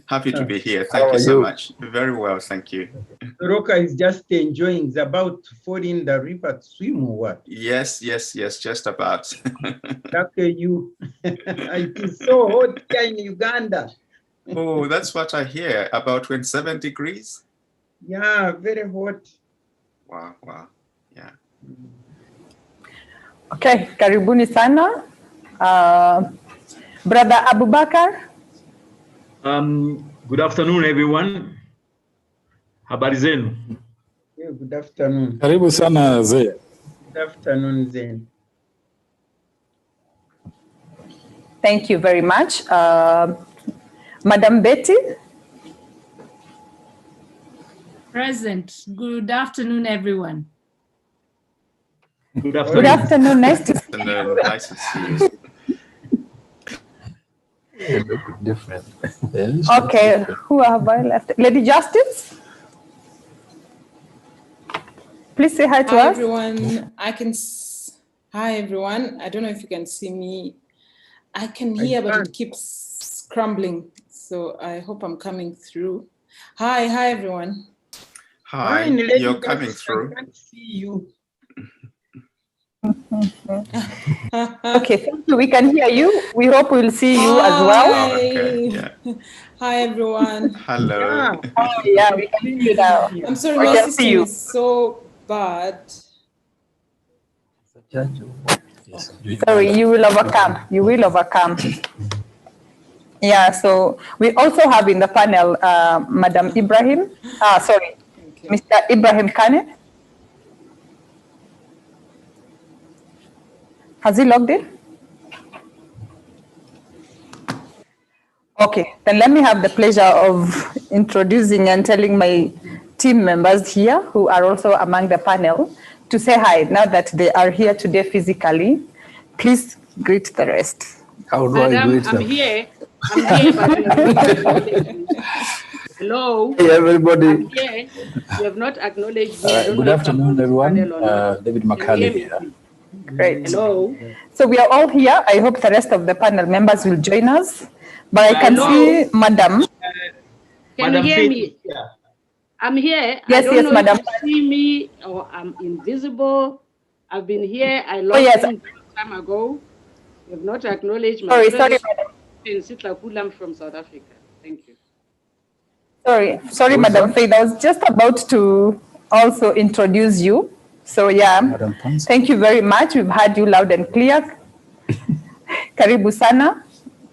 Happy to be here. Thank you so much. Very well, thank you. Roka is just enjoying. He's about to fall in the river to swim or what? Yes, just about. Look at you. It is so hot here in Uganda. Oh, that's what I hear. About 27 degrees? Yeah, very hot. Wow, yeah. Okay, karibuni sana. Brother Abubakar. Good afternoon, everyone. Habari zenu? Yeah, good afternoon. Karibu sana Zee. Good afternoon, Zen. Thank you very much. Madam Betty. Present. Good afternoon, everyone. Good afternoon. Good afternoon. Nice to see you. Nice to see you. Different. Okay, who have I left? Lady Justice? Please say hi to us. Everyone. Hi, everyone. I don't know if you can see me. I can hear, but it keeps crumbling. So I hope I'm coming through. Hi, everyone. Hi, you're coming through. I can't see you. Okay, thank you. We can hear you. We hope we'll see you as well. Hi. Okay, yeah. Hi, everyone. Hello. Yeah, we can hear you now. I'm sorry, We my can see system you. is so bad. Sorry, you will overcome. You will overcome. Yeah, so we also have in the panel Madam Ibrahim. Mr. Ibrahim Kane. Has he logged in? Okay, then let me have the pleasure of introducing and telling my team members here who are also among the panel to say hi now that they are here today physically. Please greet the rest. How do I greet them? I'm here, but hello. Hey, everybody. I'm here. You have not acknowledged me. Good afternoon, everyone. David Mccally here. Great. Hello. So we are all here. I hope the rest of the panel members will join us. But I can see Madam. Can you hear me? I'm here. Yes, I don't yes, know Madam. if you see me or I'm invisible. I've been here. I logged in some time ago. You have not acknowledged my Sorry, Madam. I'm from South Africa. Thank you. Sorry, Madam Faith. I was just about to also introduce you. So yeah, thank you very much. We've heard you loud and clear. Karibu sana.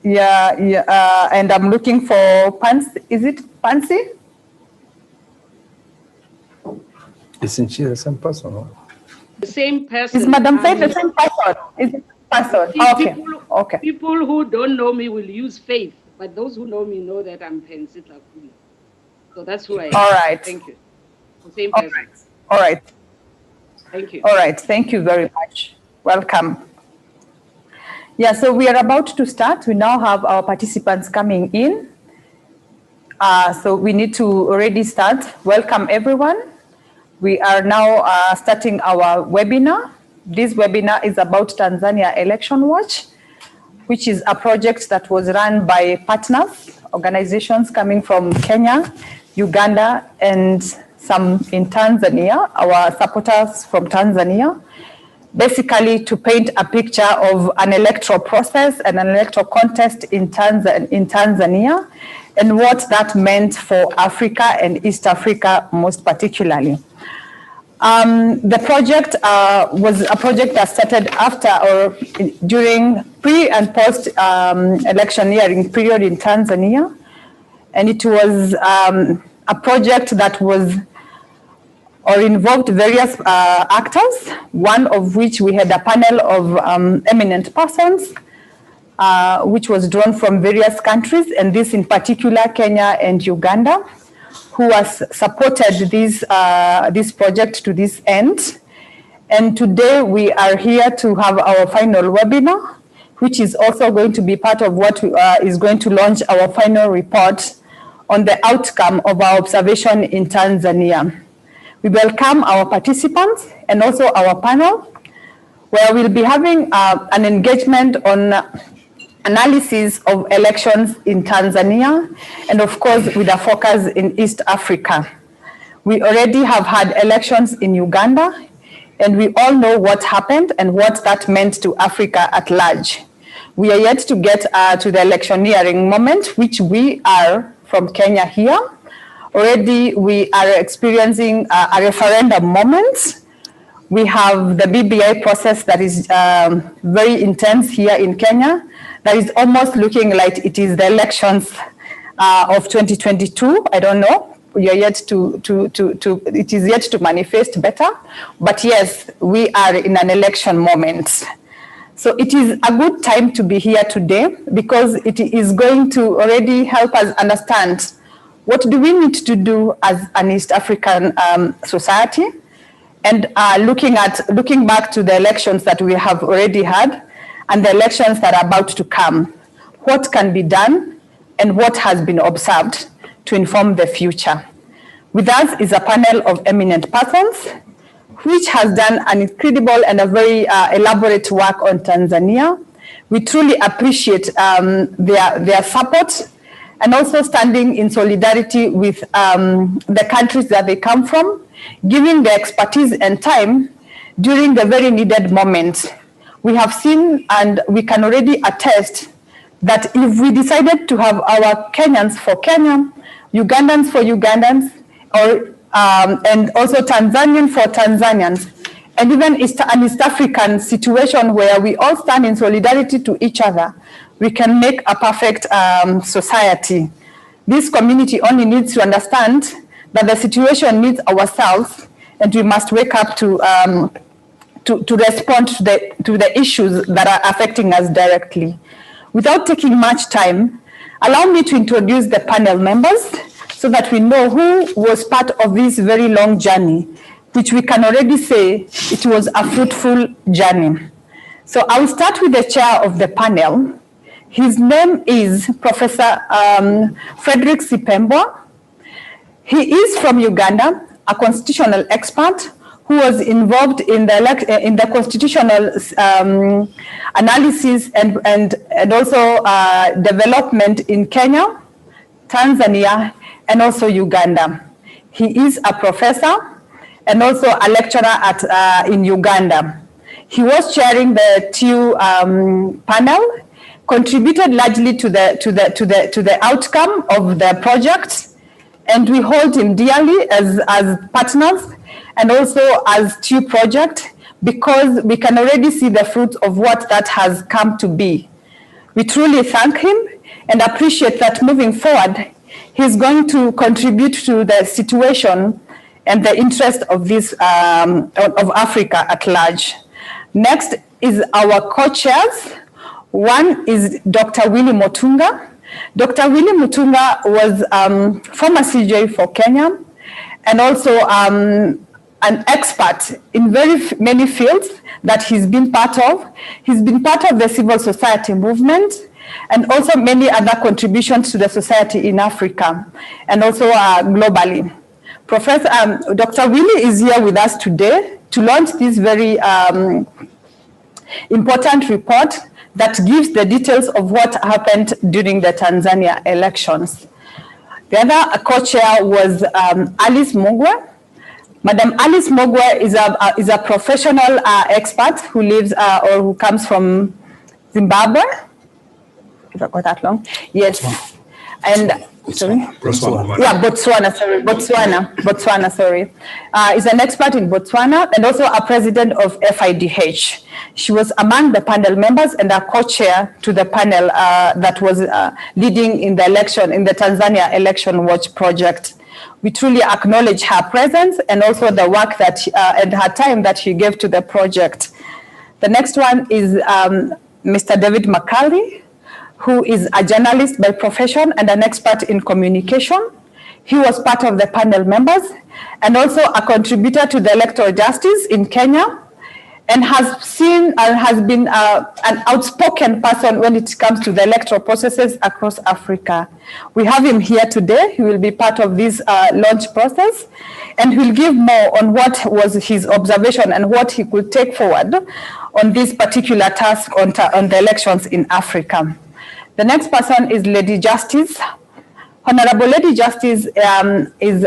Yeah, and I'm looking for Pansy. Is it Pansy? Isn't she the same person? No? The same person. Is Madam Faith the same person? Is it person? Okay. People who don't know me will use Faith, but those who know me know that I'm Pensita Kuli. So that's who I am. All right. Thank you. The same person. All right. Thank you. All right. Thank you very much. Welcome. Yeah, so we are about to start. We now have our participants coming in. So we need to already start. Welcome, everyone. We are now starting our webinar. This webinar is about Tanzania Elections Watch, which is a project that was run by partners, organizations coming from Kenya, Uganda, and some in Tanzania, our supporters from Tanzania, basically to paint a picture of an electoral process and an electoral contest in Tanzania and what that meant for Africa and East Africa most particularly. The project was a project that started after or during pre and post electioneering period in Tanzania. And it was a project that was or involved various actors, one of which we had a panel of eminent persons, which was drawn from various countries, and this in particular Kenya and Uganda, who has supported this project to this end. And today we are here to have our final webinar, which is also going to be part of what is going to launch our final report on the outcome of our observation in Tanzania. We welcome our participants and also our panel, where we'll be having an engagement on analysis of elections in Tanzania, and of course with a focus in East Africa. We already have had elections in Uganda, and we all know what happened and what that meant to Africa at large. We are yet to get to the electioneering moment, which we are from Kenya here. Already we are experiencing a referendum moment. We have the BBI process that is very intense here in Kenya. That is almost looking like it is the elections of 2022. I don't know. We are yet it is yet to manifest better. But yes, we are in an election moment. So it is a good time to be here today because it is going to already help us understand what do we need to do as an East African society, and looking back to the elections that we have already had and the elections that are about to come. What can be done and what has been observed to inform the future. With us is a panel of eminent persons which has done an incredible and a very elaborate work on Tanzania. We truly appreciate their support and also standing in solidarity with the countries that they come from, giving their expertise and time during the very needed moment. We have seen and we can already attest that if we decided to have our Kenyans for Kenya, Ugandans for Ugandans, or and also Tanzanian for Tanzanians, and even an East African situation where we all stand in solidarity to each other, we can make a perfect society. This community only needs to understand that the situation needs ourselves, and we must wake up to respond to the issues that are affecting us directly. Without taking much time, allow me to introduce the panel members so that we know who was part of this very long journey, which we can already say it was a fruitful journey. So I will start with the chair of the panel. His name is Professor Frederick Sipembwa. He is from Uganda, a constitutional expert who was involved in the constitutional analysis and also development in Kenya, Tanzania, and also Uganda. He is a professor and also a lecturer in Uganda. He was chairing the TU panel, contributed largely to the outcome of the project, and we hold him dearly as partners and also as TU project because we can already see the fruits of what that has come to be. We truly thank him and appreciate that moving forward, he's going to contribute to the situation and the interest of this of Africa at large. Next is our co-chairs. One is Dr. Willie Motunga. Dr. Willie Motunga was former CJ for Kenya and also an expert in very many fields that he's been part of. He's been part of the civil society movement and also many other contributions to the society in Africa and also globally. Dr. Willie is here with us today to launch this very important report that gives the details of what happened during the Tanzania elections. The other co-chair was Alice Mogwe. Madam Alice Mogwe is a professional expert who lives or who comes from Zimbabwe. If I got that long, yes, and sorry, Botswana. Sorry, is an expert in Botswana and also a president of FIDH. She was among the panel members and a co-chair to the panel that was leading in the Tanzania Elections Watch project. We truly acknowledge her presence and also the work that and her time that she gave to the project. The next one is Mr. David Mccally, who is a journalist by profession and an expert in communication. He was part of the panel members and also a contributor to the electoral justice in Kenya, and has been an outspoken person when it comes to the electoral processes across Africa. We have him here today. He will be part of this launch process, and he'll give more on what was his observation and what he could take forward on this particular task on the elections in Africa. The next person is Lady Justice. Honorable Lady Justice is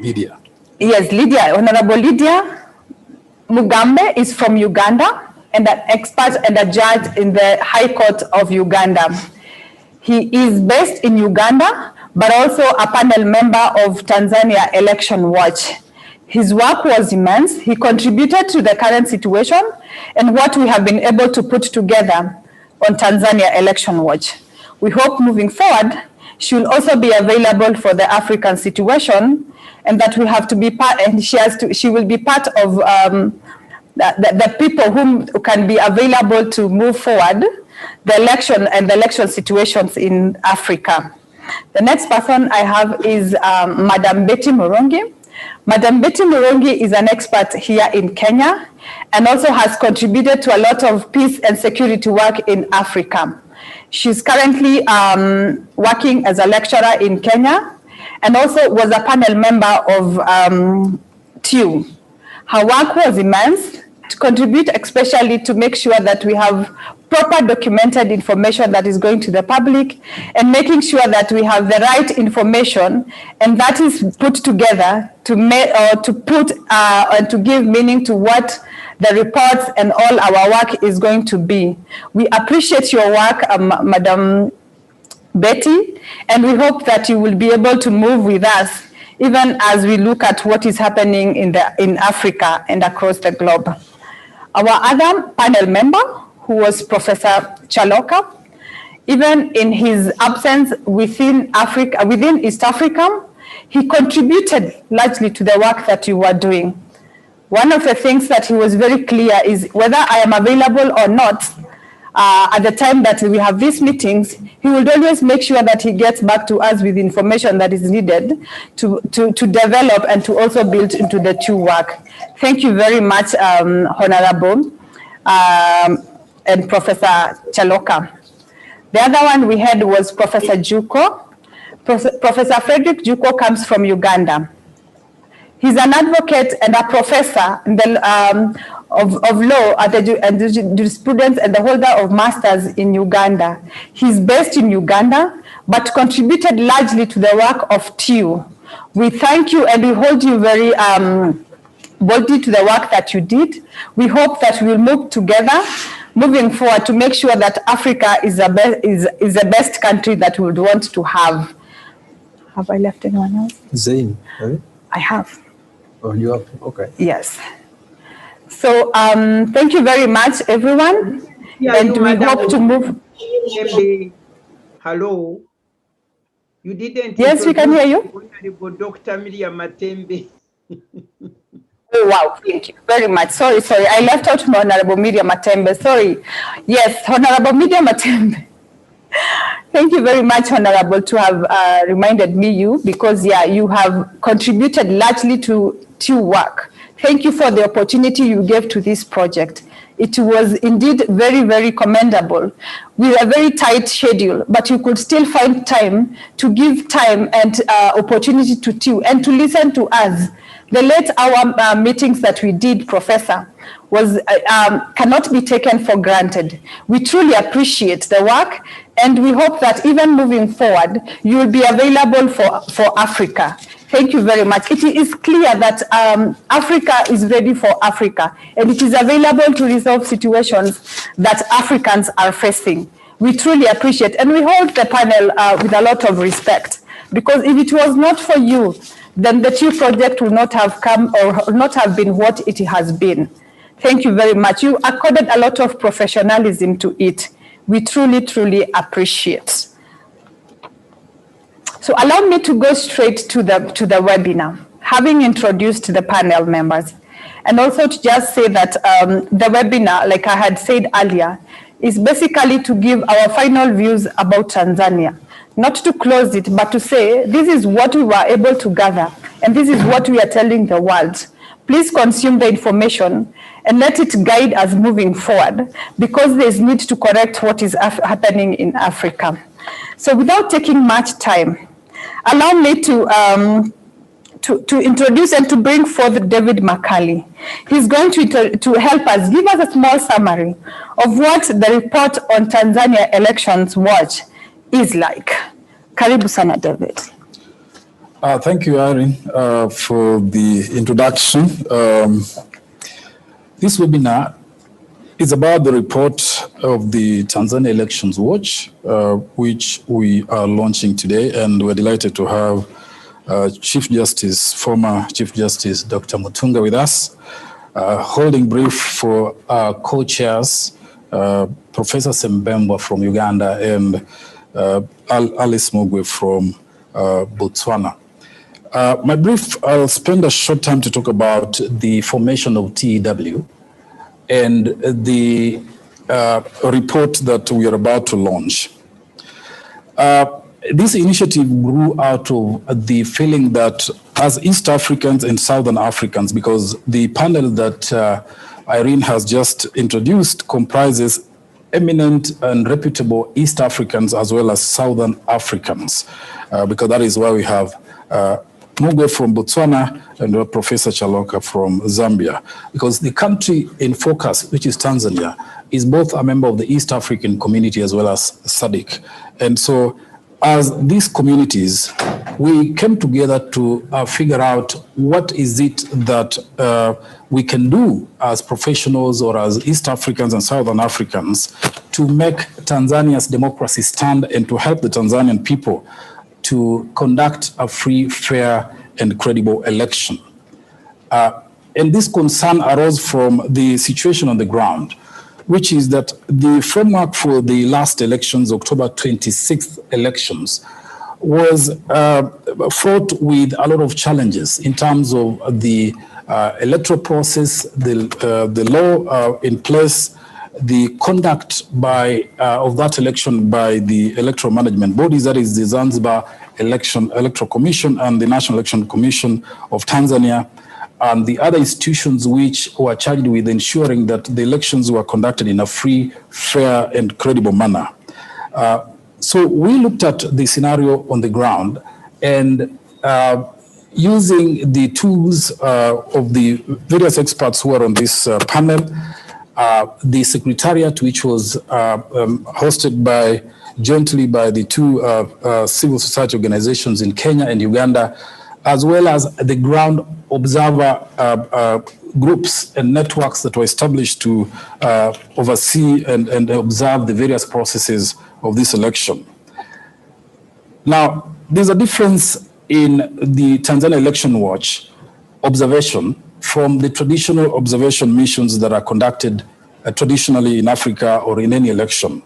Lydia. Yes, Lydia. Honorable Lydia Mugambe is from Uganda and an expert and a judge in the High Court of Uganda. He is based in Uganda, but also a panel member of Tanzania Elections Watch. His work was immense. He contributed to the current situation and what we have been able to put together on Tanzania Elections Watch. We hope moving forward, she will also be available for the African situation, and that we have to be part, and she will be part of the people who can be available to move forward the election and the election situations in Africa. The next person I have is Madam Betty Murongi. Madam Betty Murongi is an expert here in Kenya and also has contributed to a lot of peace and security work in Africa. She's currently working as a lecturer in Kenya and also was a panel member of TU. Her work was immense, to contribute especially to make sure that we have proper documented information that is going to the public and making sure that we have the right information and that is put together to put and to give meaning to what the reports and all our work is going to be. We appreciate your work, Madam Betty, and we hope that you will be able to move with us even as we look at what is happening in Africa and across the globe. Our other panel member, who was Professor Chaloka, even in his absence within East Africa, he contributed largely to the work that you were doing. One of the things that he was very clear is whether I am available or not, at the time that we have these meetings, he will always make sure that he gets back to us with information that is needed to develop and to also build into the two work. Thank you very much, Honorable and Professor Chaloka. The other one we had was Professor Juko. Professor Frederick Juko comes from Uganda. He's an advocate and a professor in the, of law at the jurisprudence and the holder of masters in Uganda. He's based in Uganda, but contributed largely to the work of TU. We thank you and we hold you very boldly to the work that you did. We hope that we'll move together, moving forward to make sure that Africa is the best country that we would want to have. Have I left anyone else? Zain, have you? I have. Oh, you have? Okay. Yes. So thank you very much, everyone. Yeah, and we hope to move. Hello. You didn't. Yes, we can hear you. Dr. Miriam Matembe. Oh, wow, thank you very much. Sorry. I left out Honorable Miriam Matembe. Sorry. Yes, Honorable Miriam Matembe. Thank you very much, Honorable, to have reminded me because, yeah, you have contributed largely to work. Thank you for the opportunity you gave to this project. It was indeed very, very commendable. With a very tight schedule, but you could still find time to give time and opportunity to TU and to listen to us. The late hour meetings that we did, Professor, was cannot be taken for granted. We truly appreciate the work, and we hope that even moving forward, you will be available for Africa. Thank you very much. It is clear that Africa is ready for Africa, and it is available to resolve situations that Africans are facing. We truly appreciate, and we hold the panel with a lot of respect, because if it was not for you, then the TU project would not have come or not have been what it has been. Thank you very much. You accorded a lot of professionalism to it. We truly, truly appreciate. So allow me to go straight to the webinar, having introduced the panel members, and also to just say that the webinar, like I had said earlier, is basically to give our final views about Tanzania. Not to close it, but to say, this is what we were able to gather, and this is what we are telling the world. Please consume the information and let it guide us moving forward, because there's need to correct what is happening in Africa. So without taking much time, allow me to to introduce and to bring forth David Mccally. He's going to help us, give us a small summary of what the report on Tanzania Elections Watch is like. Karibu sana, David. Thank you, Irene, for the introduction. This webinar is about the report of the Tanzania Elections Watch, which we are launching today, and we're delighted to have former Chief Justice Dr. Motunga with us, holding brief for our co-chairs, Professor Sembemba from Uganda and Alice Mugwe from Botswana. My brief, I'll spend a short time to talk about the formation of TEW and the report that we are about to launch. This initiative grew out of the feeling that as East Africans and Southern Africans, because the panel that Irene has just introduced comprises eminent and reputable East Africans as well as Southern Africans, because that is why we have Mugwe from Botswana and Professor Chaloka from Zambia, because the country in focus, which is Tanzania, is both a member of the East African community as well as SADC. And so as these communities, we came together to figure out what is it that we can do as professionals or as East Africans and Southern Africans to make Tanzania's democracy stand and to help the Tanzanian people to conduct a free, fair, and credible election. And this concern arose from the situation on the ground, which is that the framework for the last elections, October 26th elections, was fraught with a lot of challenges in terms of the electoral process, the law in place, the conduct of that election by the electoral management bodies, that is the Zanzibar Electoral Commission and the National Election Commission of Tanzania, and the other institutions which were charged with ensuring that the elections were conducted in a free, fair, and credible manner. So we looked at the scenario on the ground and using the tools of the various experts who are on this panel, the secretariat, which was hosted jointly by the two civil society organizations in Kenya and Uganda, as well as the ground observer groups and networks that were established to oversee and observe the various processes of this election. Now, there's a difference in the Tanzania Election Watch observation from the traditional observation missions that are conducted traditionally in Africa or in any election.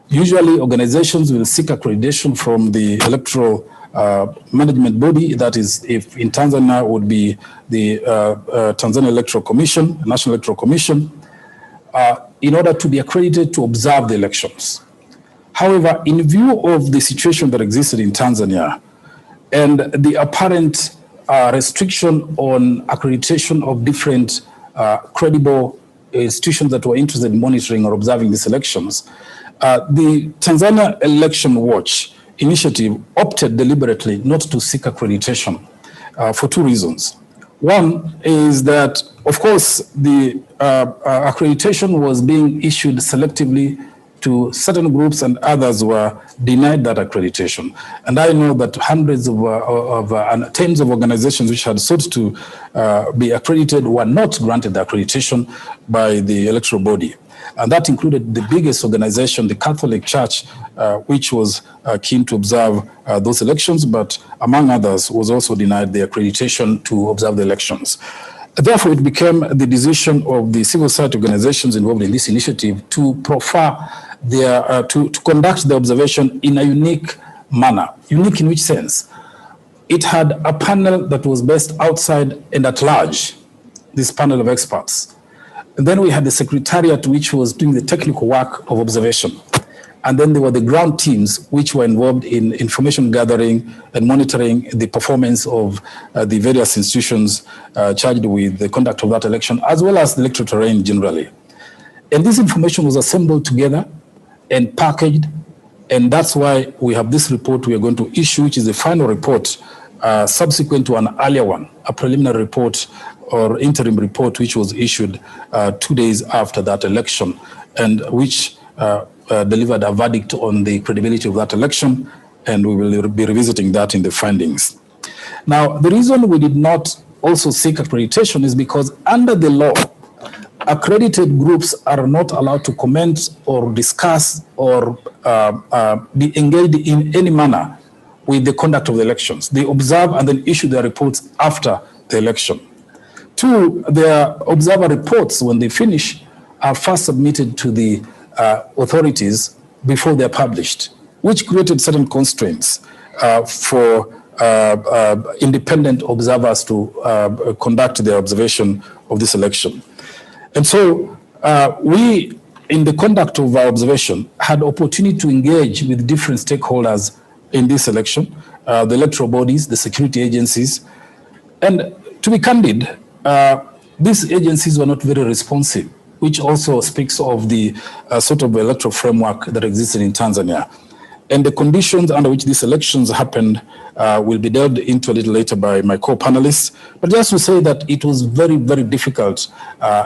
Usually, organizations will seek accreditation from the electoral management body, that is, if in Tanzania would be the Tanzania Electoral Commission, National Electoral Commission, in order to be accredited to observe the elections. However, in view of the situation that existed in Tanzania and the apparent restriction on accreditation of different credible institutions that were interested in monitoring or observing these elections, the Tanzania Election Watch initiative opted deliberately not to seek accreditation for two reasons. One is that, of course, the accreditation was being issued selectively to certain groups and others were denied that accreditation. And I know that hundreds and tens of organizations which had sought to be accredited were not granted the accreditation by the electoral body. And that included the biggest organization, the Catholic Church, which was keen to observe those elections, but among others was also denied the accreditation to observe the elections. Therefore, it became the decision of the civil society organizations involved in this initiative to prefer to conduct the observation in a unique manner. Unique in which sense? It had a panel that was based outside and at large, this panel of experts. And then we had the secretariat, which was doing the technical work of observation. And then there were the ground teams, which were involved in information gathering and monitoring the performance of the various institutions charged with the conduct of that election, as well as the electoral terrain generally. And this information was assembled together and packaged, and that's why we have this report we are going to issue, which is the final report subsequent to an earlier one, a preliminary report or interim report which was issued 2 days after that election, and which delivered a verdict on the credibility of that election, and we will be revisiting that in the findings. Now, the reason we did not also seek accreditation is because under the law, accredited groups are not allowed to comment or discuss or be engaged in any manner with the conduct of the elections. They observe and then issue their reports after the election. Two, their observer reports, when they finish, are first submitted to the authorities before they're published, which created certain constraints for independent observers to conduct their observation of this election. And so we, in the conduct of our observation, had opportunity to engage with different stakeholders in this election, the electoral bodies, the security agencies. And to be candid, these agencies were not very responsive, which also speaks of the sort of electoral framework that existed in Tanzania. And the conditions under which these elections happened will be delved into a little later by my co-panelists. But just to say that it was very, very difficult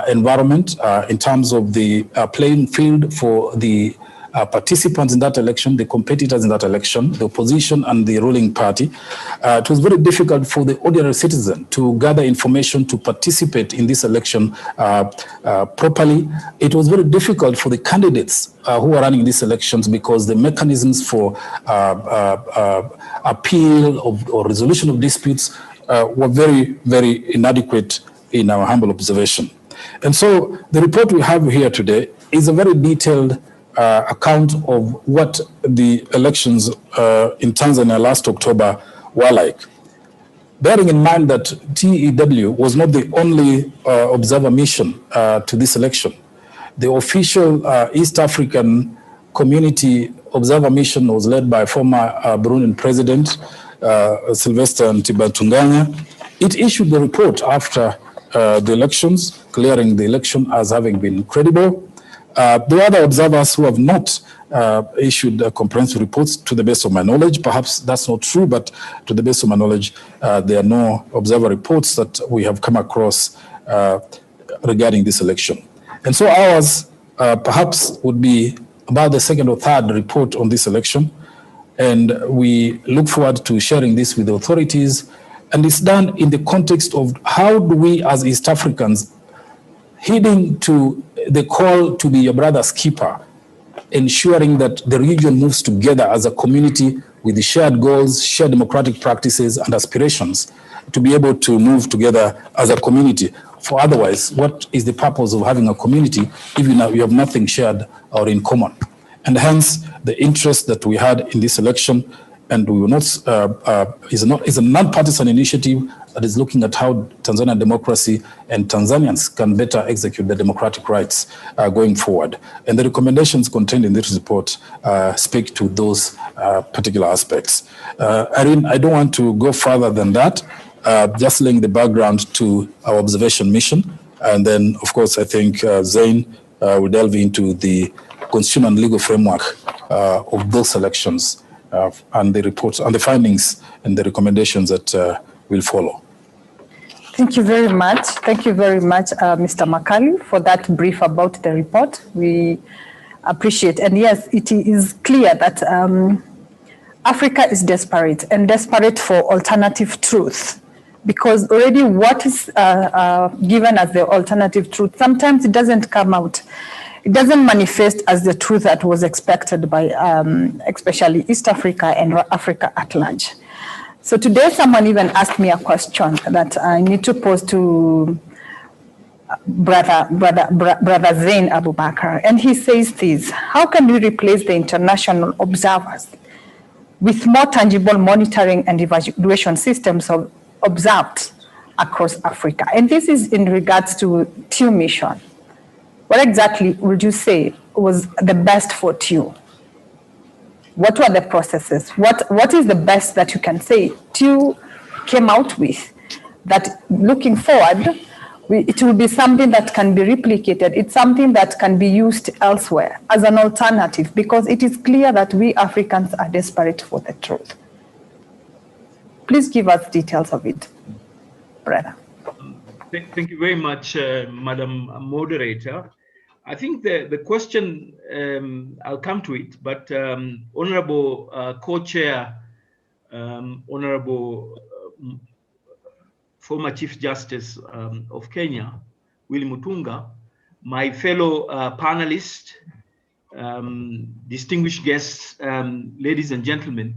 environment in terms of the playing field for the participants in that election, the competitors in that election, the opposition and the ruling party. It was very difficult for the ordinary citizen to gather information, to participate in this election properly. It was very difficult for the candidates who are running these elections because the mechanisms for appeal or resolution of disputes were very, very inadequate in our humble observation. And so the report we have here today is a very detailed account of what the elections in Tanzania last October were like. Bearing in mind that TEW was not the only observer mission to this election. The official East African Community Observer Mission was led by former Burundian President Sylvester Ntibantunganya. It issued the report after the elections, clearing the election as having been credible. The other observers who have not issued comprehensive reports, to the best of my knowledge, perhaps that's not true, but to the best of my knowledge, there are no observer reports that we have come across regarding this election. And so ours perhaps would be about the second or third report on this election. And we look forward to sharing this with the authorities. And it's done in the context of how do we as East Africans, heeding to the call to be your brother's keeper, ensuring that the region moves together as a community with the shared goals, shared democratic practices and aspirations to be able to move together as a community. For otherwise, what is the purpose of having a community if you have nothing shared or in common? And hence, the interest that we had in this election, and we will not, is a non-partisan initiative that is looking at how Tanzanian democracy and Tanzanians can better execute their democratic rights going forward. And the recommendations contained in this report speak to those particular aspects. Irene, I don't want to go further than that, just laying the background to our observation mission. And then, of course, I think Zain will delve into the constitutional and legal framework of those elections and the reports and the findings and the recommendations that will follow. Thank you very much. Thank you very much, Mr. Mccally, for that brief about the report. We appreciate. And yes, it is clear that Africa is desperate and desperate for alternative truth, because already what is given as the alternative truth, sometimes it doesn't come out. It doesn't manifest as the truth that was expected by especially East Africa and Africa at large. So today someone even asked me a question that I need to pose to Brother Zain Abubakar. And he says this: how can we replace the international observers with more tangible monitoring and evaluation systems observed across Africa? And this is in regards to TEW mission. What exactly would you say was the best for TEW? What were the processes? What is the best that you can say TEW came out with, that looking forward, it will be something that can be replicated. It's something that can be used elsewhere as an alternative, because it is clear that we Africans are desperate for the truth. please give us details of it, brother. Thank you very much, Madam Moderator. I think the question, I'll come to it, but Honorable Co-Chair, Honorable former Chief Justice of Kenya, Willie Motunga, my fellow panelists, distinguished guests, ladies and gentlemen,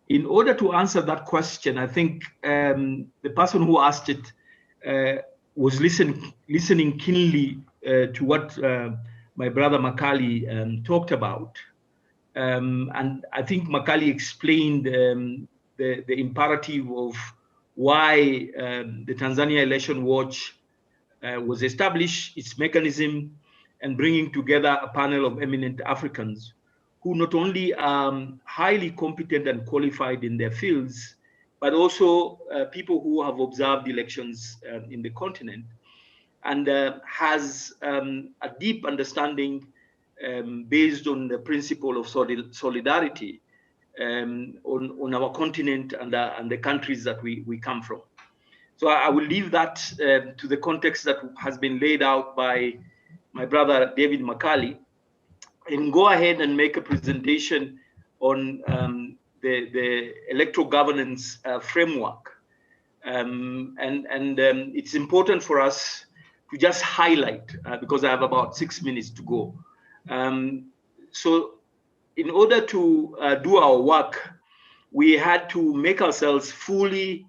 in order to answer that question, I think the person who asked it was listening keenly to what my brother Mccally talked about. And I think Mccally explained the imperative of why the Tanzania Elections Watch was established, its mechanism, and bringing together a panel of eminent Africans who not only are highly competent and qualified in their fields, but also people who have observed elections in the continent and has a deep understanding based on the principle of solidarity on our continent and the countries that we come from. So I will leave that to the context that has been laid out by my brother David Mccally, and go ahead and make a presentation on the electoral governance framework. It's important for us to just highlight, because I have about 6 minutes to go. So in order to do our work, we had to make ourselves fully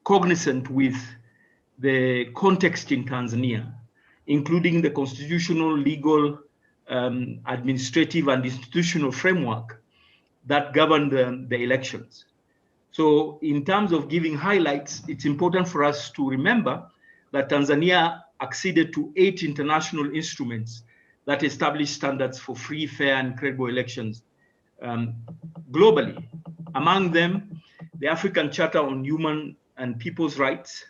cognizant with the context in Tanzania, including the constitutional, legal, administrative, and institutional framework that govern the elections. So in terms of giving highlights, it's important for us to remember that Tanzania acceded to 8 international instruments that establish standards for free, fair, and credible elections globally. Among them, the African Charter on Human and People's Rights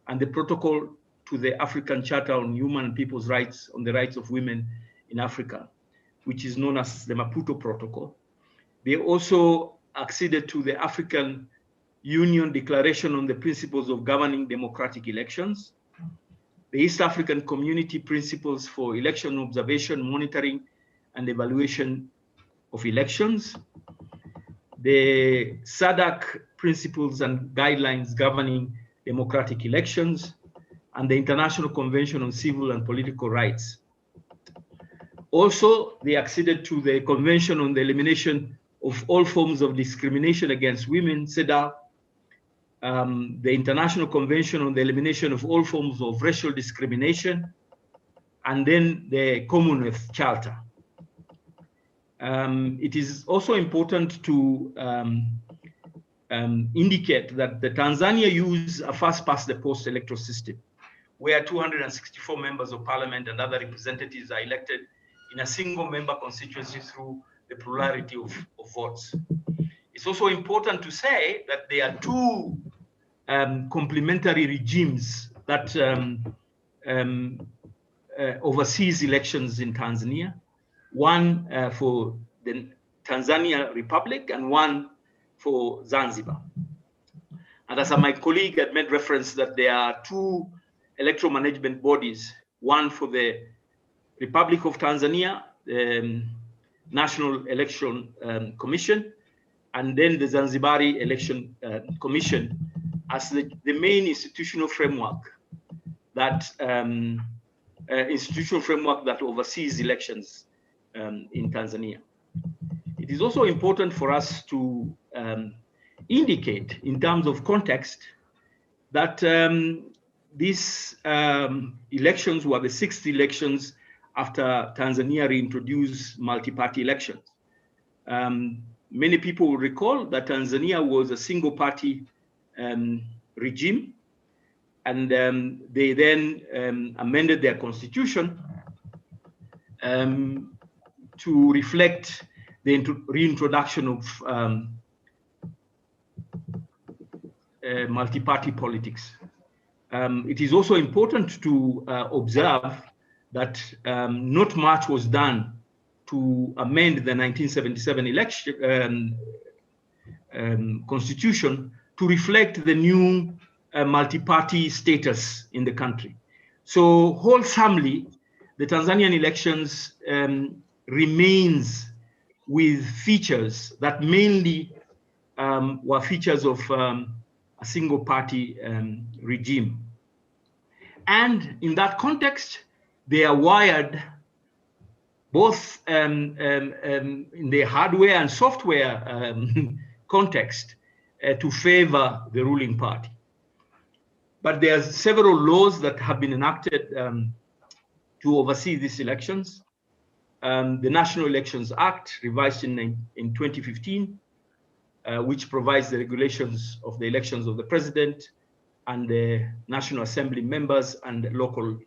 and the Protocol to the African Charter on Human and People's Rights on the Rights of Women in Africa, which is known as the Maputo Protocol. They also acceded to the African Union Declaration on the Principles of Governing Democratic Elections, the East African Community Principles for Election Observation, Monitoring, and Evaluation of Elections, the SADC Principles and Guidelines Governing Democratic Elections, and the International Convention on Civil and Political Rights. Also, they acceded to the Convention on the Elimination of All Forms of Discrimination Against Women, CEDAW, the International Convention on the Elimination of All Forms of Racial Discrimination, and then the Commonwealth Charter. It is also important to indicate that the Tanzania used a first-past-the-post electoral system, where 264 members of parliament and other representatives are elected in a single-member constituency through the plurality of votes. It's also important to say that there are 2 complementary regimes that oversees elections in Tanzania, one for the Tanzania Republic and one for Zanzibar. And as my colleague had made reference that there are 2 electoral management bodies, one for the Republic of Tanzania, the National Election Commission, and then the Zanzibari Election Commission as the main institutional framework that oversees elections in Tanzania. It is also important for us to indicate in terms of context that these elections were the 6th elections after Tanzania reintroduced multi-party elections. Many people will recall that Tanzania was a single-party regime, and they then amended their constitution to reflect the reintroduction of multi-party politics. It is also important to observe that not much was done to amend the 1977 election constitution to reflect the new multi-party status in the country. So wholesomely, the Tanzanian elections remains with features that mainly were features of a single party regime. And in that context, they are wired both in the hardware and software context to favor the ruling party. But there are several laws that have been enacted to oversee these elections. The National Elections Act, revised in 2015, which provides the regulations of the elections of the president and the National Assembly members and local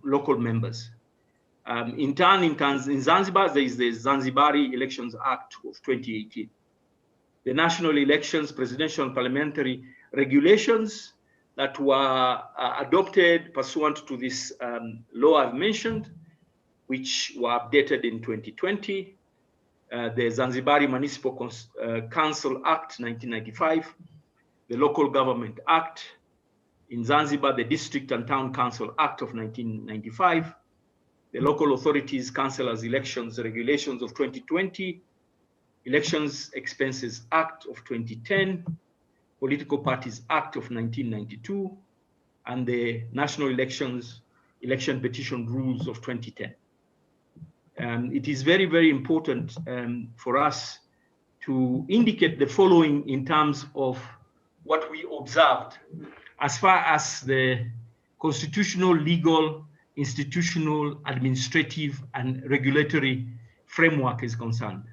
local members. In turn, in Zanzibar, there is the Zanzibari Elections Act of 2018. The national elections, presidential and parliamentary regulations that were adopted pursuant to this law I've mentioned, which were updated in 2020. The Zanzibari Municipal Council Act 1995, the Local Government Act, in Zanzibar, the District and Town Council Act of 1995, the Local Authorities Councillors Elections Regulations of 2020, Elections Expenses Act of 2010, Political Parties Act of 1992, and the National Election Petition Rules of 2010. It is very, very important for us to indicate the following in terms of what we observed as far as the constitutional, legal, institutional, administrative, and regulatory framework is concerned.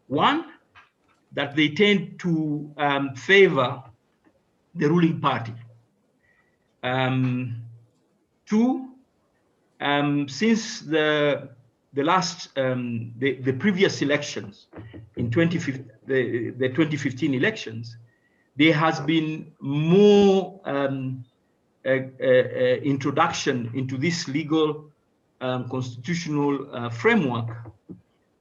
One, that they tend to favor the ruling party. Two, since the previous elections in the 2015 elections, there has been more introduction into this legal constitutional framework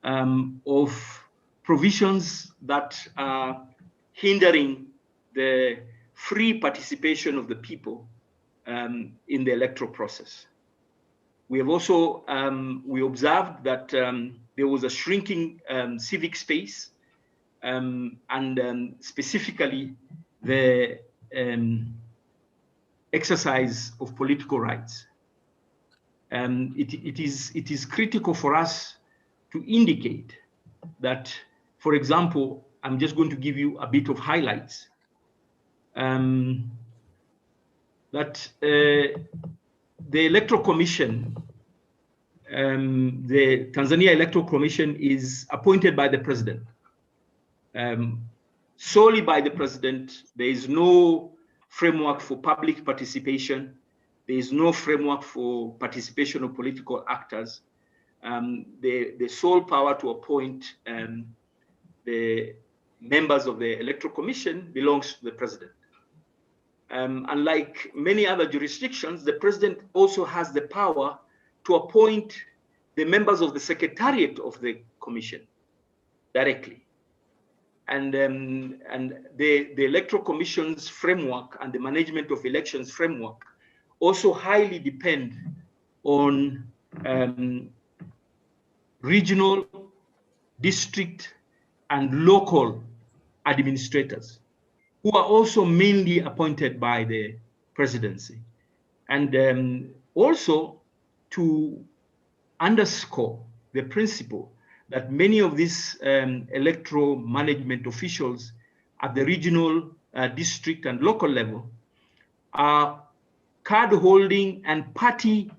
of provisions that are hindering the free participation of the people in the electoral process. We have also, we observed that there was a shrinking civic space and specifically the exercise of political rights. It is critical for us to indicate that, for example, I'm just going to give you a bit of highlights. That the Electoral Commission, the Tanzania Electoral Commission is appointed by the president. Solely by the president. There is no framework for public participation. There is no framework for participation of political actors. The sole power to appoint the members of the Electoral Commission belongs to the president. Unlike many other jurisdictions, the president also has the power to appoint the members of the secretariat of the commission directly. And the Electoral Commission's framework and the management of elections framework also highly depend on regional, district, and local administrators, who are also mainly appointed by the presidency. And also to underscore the principle that many of these electoral management officials at the regional, district, and local level are card-holding and party,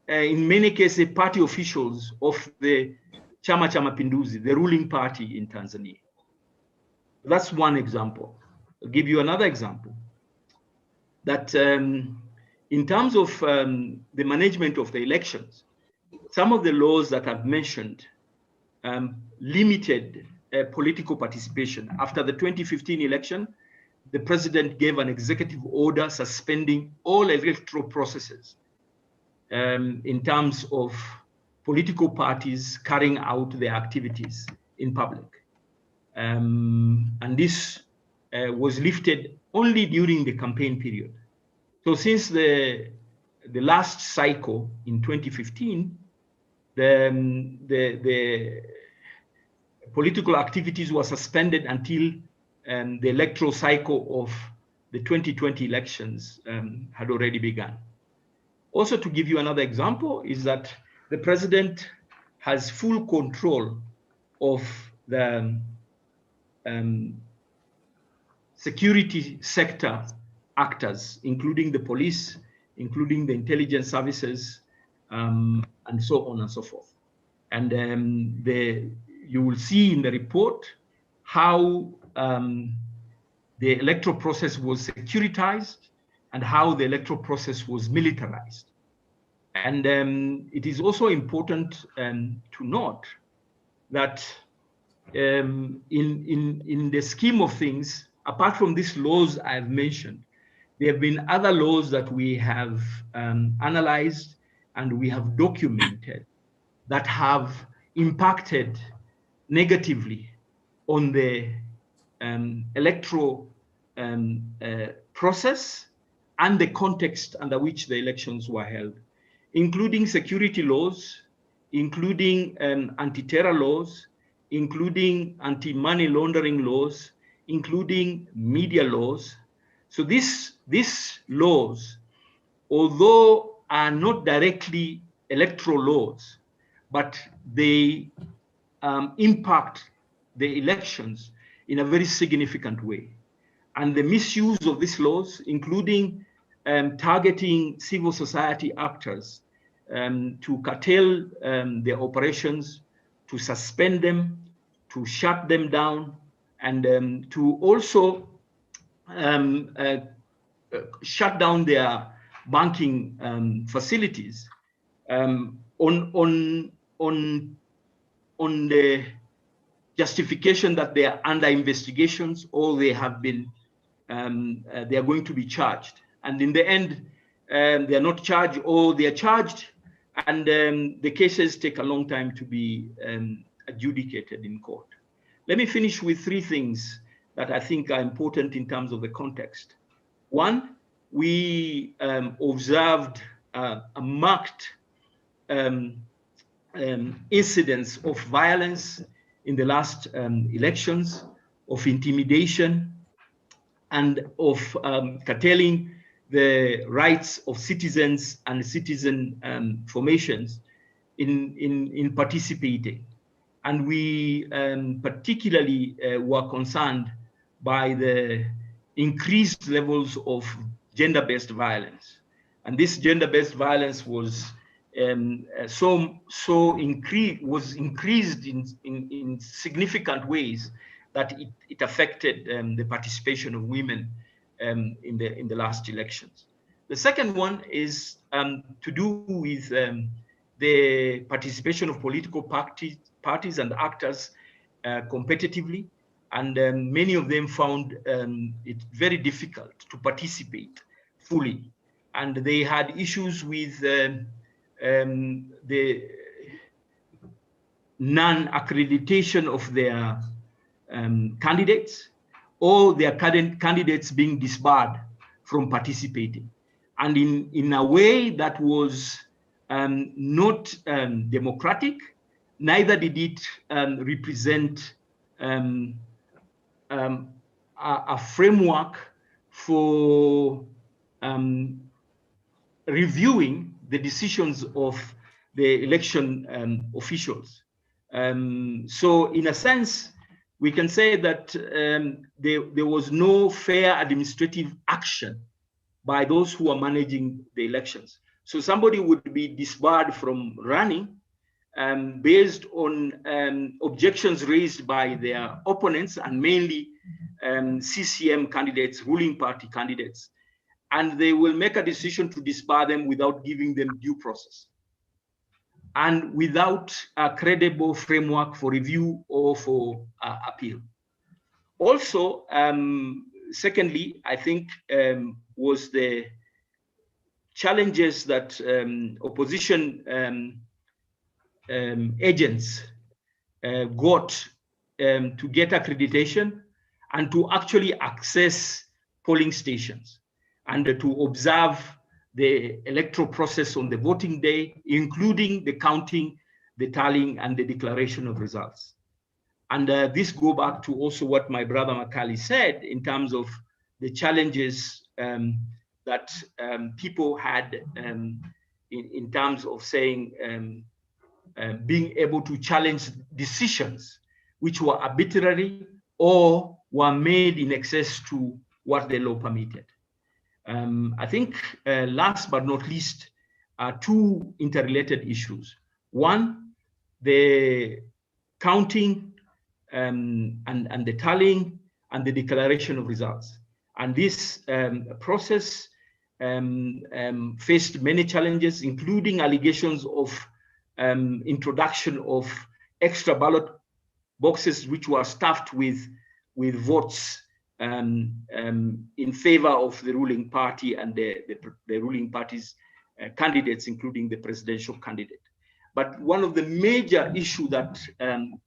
in many cases, party officials of the Chama cha Mapinduzi, the ruling party in Tanzania. That's one example. I'll give you another example. That in terms of the management of the elections, some of the laws that I've mentioned limited political participation. After the 2015 election, the president gave an executive order suspending all electoral processes in terms of political parties carrying out their activities in public. And this was lifted only during the campaign period. So since the last cycle in 2015, the political activities were suspended until the electoral cycle of the 2020 elections had already begun. Also, to give you another example, is that the president has full control of the security sector actors, including the police, including the intelligence services, and so on and so forth. And you will see in the report how the electoral process was securitized and how the electoral process was militarized. And it is also important to note that in the scheme of things, apart from these laws I've mentioned, there have been other laws that we have analyzed and we have documented that have impacted negatively on the electoral process and the context under which the elections were held, including security laws, including anti-terror laws, including anti-money laundering laws, including media laws. So these laws, although are not directly electoral laws, but they impact the elections in a very significant way. And the misuse of these laws, including targeting civil society actors to curtail their operations, to suspend them, to shut them down, and to also shut down their banking facilities on the justification that they are under investigations or they have been they are going to be charged, and in the end they are not charged, or they are charged and the cases take a long time to be adjudicated in court. Let me finish with three things that I think are important in terms of the context. One, we observed a marked incidence of violence in the last elections, of intimidation, and of curtailing the rights of citizens and citizen formations in participating. And we particularly were concerned by the increased levels of gender-based violence. And this gender-based violence was increased in significant ways that it affected the participation of women in the last elections. The second one is to do with the participation of political parties and actors competitively, and many of them found it very difficult to participate fully, and they had issues with the non-accreditation of their candidates, or their current candidates being disbarred from participating, and in a way that was not democratic. Neither did it represent a framework for reviewing the decisions of the election officials. So in a sense, we can say that there was no fair administrative action by those who are managing the elections. So somebody would be disbarred from running based on objections raised by their opponents, and mainly CCM candidates, ruling party candidates. And they will make a decision to disbar them without giving them due process, and without a credible framework for review or for appeal. Also, secondly, I think was the challenges that opposition agents got to get accreditation and to actually access polling stations and to observe the electoral process on the voting day, including the counting, the tallying, and the declaration of results. And this go back to also what my brother Mccally said in terms of the challenges that people had in terms of saying being able to challenge decisions which were arbitrary or were made in excess to what the law permitted. I think last but not least are two interrelated issues. One, the counting and the tallying and the declaration of results. And this process faced many challenges, including allegations of introduction of extra ballot boxes which were stuffed with votes in favor of the ruling party and the ruling party's candidates, including the presidential candidate. But one of the major issues that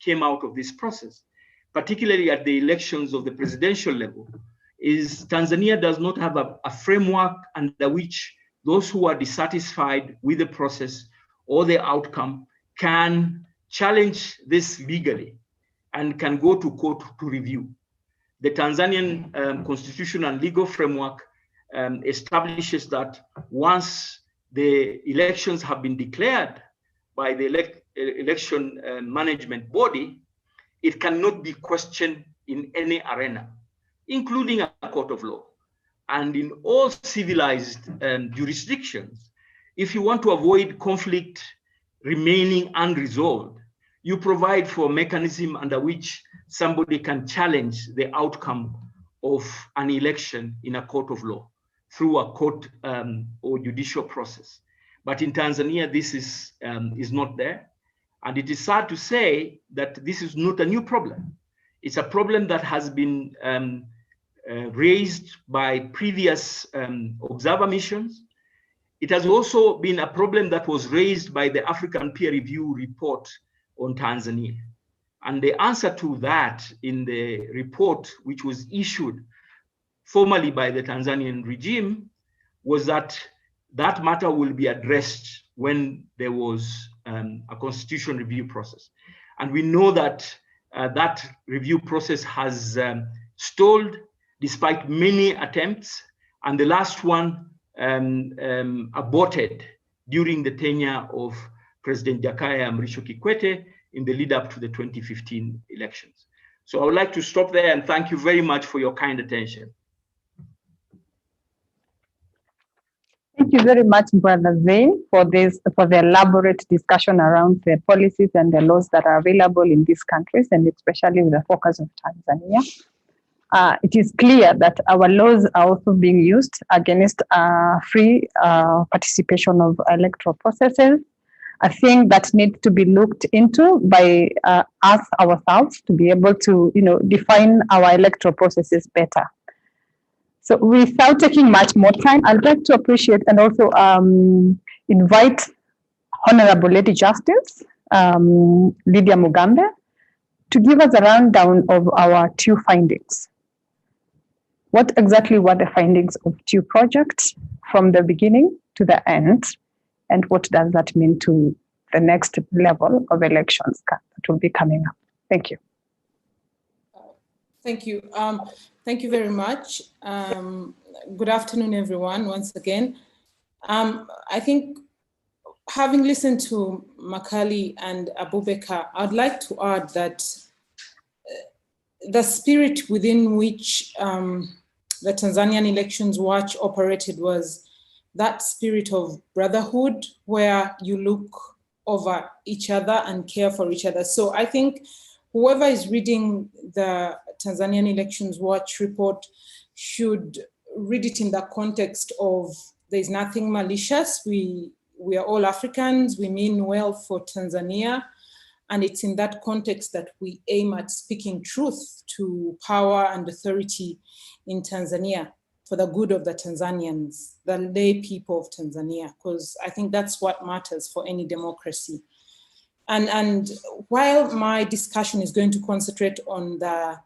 came out of this process, particularly at the elections of the presidential level, is Tanzania does not have a framework under which those who are dissatisfied with the process or the outcome can challenge this legally and can go to court to review. The Tanzanian constitutional and legal framework establishes that once the elections have been declared by the election management body, it cannot be questioned in any arena, including a court of law. And in all civilized jurisdictions, if you want to avoid conflict remaining unresolved, you provide for a mechanism under which somebody can challenge the outcome of an election in a court of law through a court or judicial process. But in Tanzania, this is not there. And it is sad to say that this is not a new problem. It's a problem that has been raised by previous observer missions. It has also been a problem that was raised by the African Peer Review report on Tanzania. And the answer to that in the report, which was issued formally by the Tanzanian regime, was that that matter will be addressed when there was a constitutional review process. And we know that that review process has stalled despite many attempts, and the last one aborted during the tenure of President Jakaya Mrisho Kikwete in the lead up to the 2015 elections. So I would like to stop there and thank you very much for your kind attention. Thank you very much, Brother Zain, for the elaborate discussion around the policies and the laws that are available in these countries, and especially with the focus of Tanzania. It is clear that our laws are also being used against free participation of electoral processes. I think that needs to be looked into by us ourselves to be able to, define our electoral processes better. So without taking much more time, I'd like to appreciate and also invite Honorable Lady Justice Lydia Mugambe to give us a rundown of our two findings. What exactly were the findings of two projects from the beginning to the end, and what does that mean to the next level of elections that will be coming up? Thank you. Thank you. Thank you very much. Good afternoon, everyone, once again. I think having listened to Mccally and Abubakar, I'd like to add that the spirit within which the Tanzanian Elections Watch operated was that spirit of brotherhood, where you look over each other and care for each other. So I think whoever is reading the Tanzanian Elections Watch report should read it in the context of there's nothing malicious. We are all Africans. We mean well for Tanzania. And it's in that context that we aim at speaking truth to power and authority in Tanzania for the good of the Tanzanians, the lay people of Tanzania, because I think that's what matters for any democracy. And while my discussion is going to concentrate on the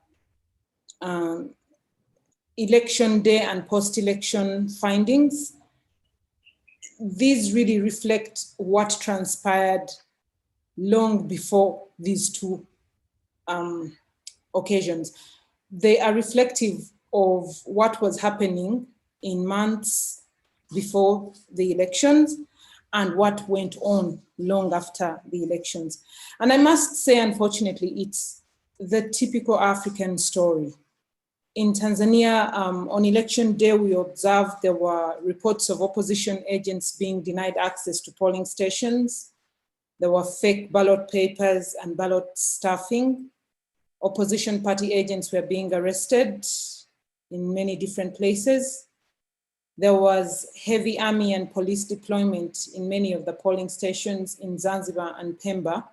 election day and post-election findings, these really reflect what transpired long before these two occasions. They are reflective of what was happening in months before the elections and what went on long after the elections. And I must say, unfortunately, it's the typical African story. In Tanzania, on election day, we observed there were reports of opposition agents being denied access to polling stations. There were fake ballot papers and ballot stuffing. Opposition party agents were being arrested in many different places. There was heavy army and police deployment in many of the polling stations in Zanzibar and Pemba.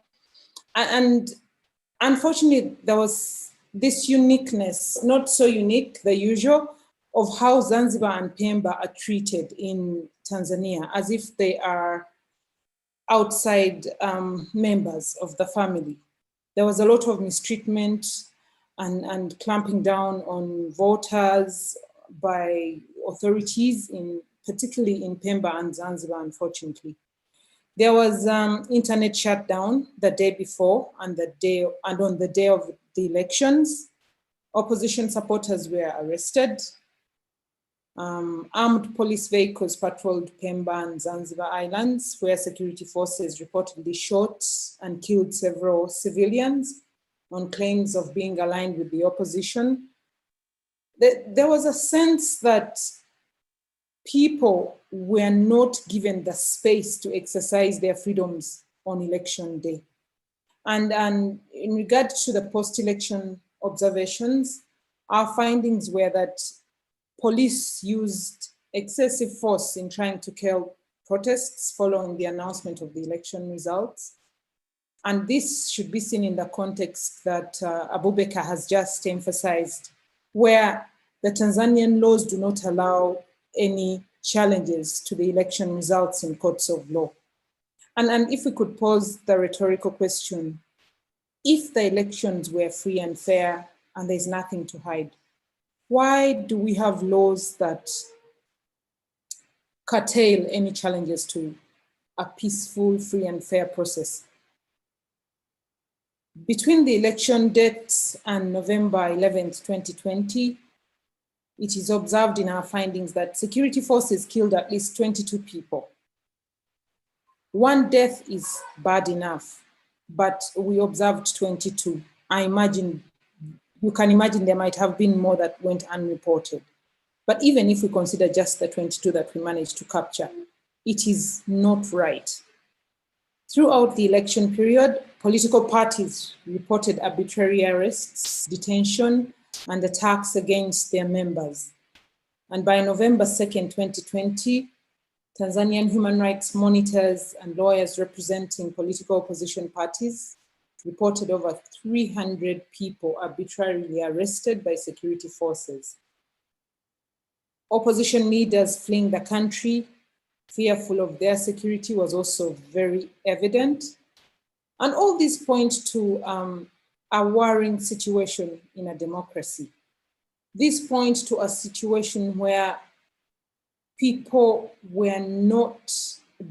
And unfortunately, there was this uniqueness, not so unique, the usual, of how Zanzibar and Pemba are treated in Tanzania, as if they are outside members of the family. There was a lot of mistreatment and clamping down on voters by authorities, particularly in Pemba and Zanzibar, unfortunately. There was internet shutdown the day before and on the day of the elections. Opposition supporters were arrested. Armed police vehicles patrolled Pemba and Zanzibar Islands, where security forces reportedly shot and killed several civilians on claims of being aligned with the opposition. There was a sense that people were not given the space to exercise their freedoms on election day. And in regard to the post-election observations, our findings were that police used excessive force in trying to quell protests following the announcement of the election results. And this should be seen in the context that Abubakar has just emphasized, where the Tanzanian laws do not allow any challenges to the election results in courts of law. And if we could pose the rhetorical question, if the elections were free and fair and there's nothing to hide, why do we have laws that curtail any challenges to a peaceful, free and fair process? Between the election dates and November 11th, 2020, it is observed in our findings that security forces killed at least 22 people. One death is bad enough, but we observed 22. You can imagine there might have been more that went unreported. But even if we consider just the 22 that we managed to capture, it is not right. Throughout the election period, political parties reported arbitrary arrests, detention, and attacks against their members. And by November 2nd, 2020, Tanzanian human rights monitors and lawyers representing political opposition parties reported over 300 people arbitrarily arrested by security forces. Opposition leaders fleeing the country, fearful of their security, was also very evident. And all these point to a worrying situation in a democracy. These point to a situation where people were not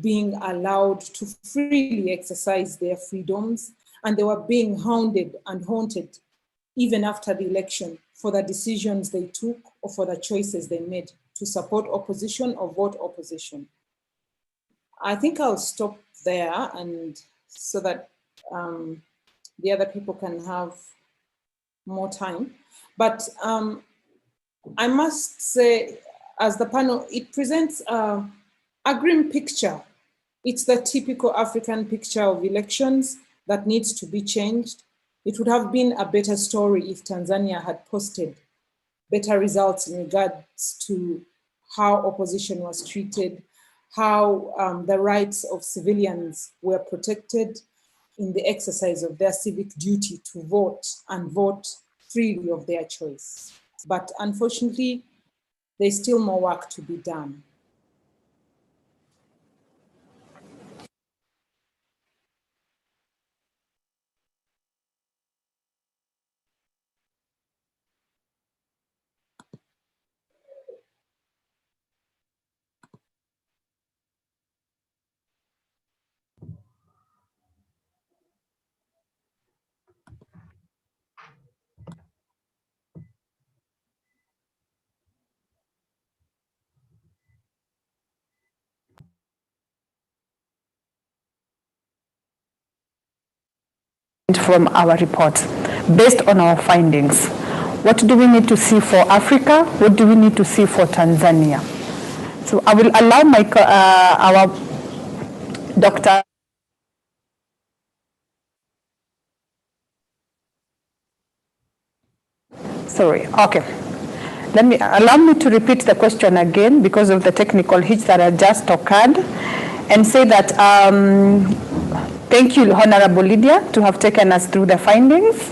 being allowed to freely exercise their freedoms, and they were being hounded and haunted even after the election for the decisions they took or for the choices they made to support opposition or vote opposition. I think I'll stop there, and so that the other people can have more time. But I must say, as the panel, it presents a grim picture. It's the typical African picture of elections that needs to be changed. It would have been a better story if Tanzania had posted better results in regards to how opposition was treated, how the rights of civilians were protected in the exercise of their civic duty to vote and vote freely of their choice. But unfortunately, there's still more work to be done. from our report based on our findings. What do we need to see for Africa? What do we need to see for Tanzania? So I will allow my our Dr. Sorry, okay. Allow me to repeat the question again because of the technical hitch that had just occurred, and say that thank you, Honorable Lydia, to have taken us through the findings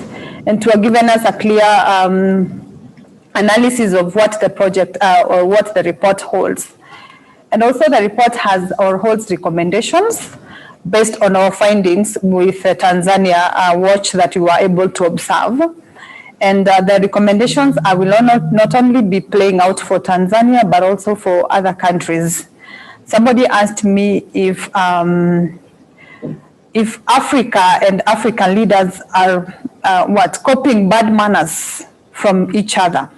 and to have given us a clear analysis of what the project or what the report holds. And also the report has or holds recommendations based on our findings with the Tanzania Watch that we were able to observe. And the recommendations I will not only be playing out for Tanzania, but also for other countries. Somebody asked me if Africa and African leaders are copying bad manners from each other.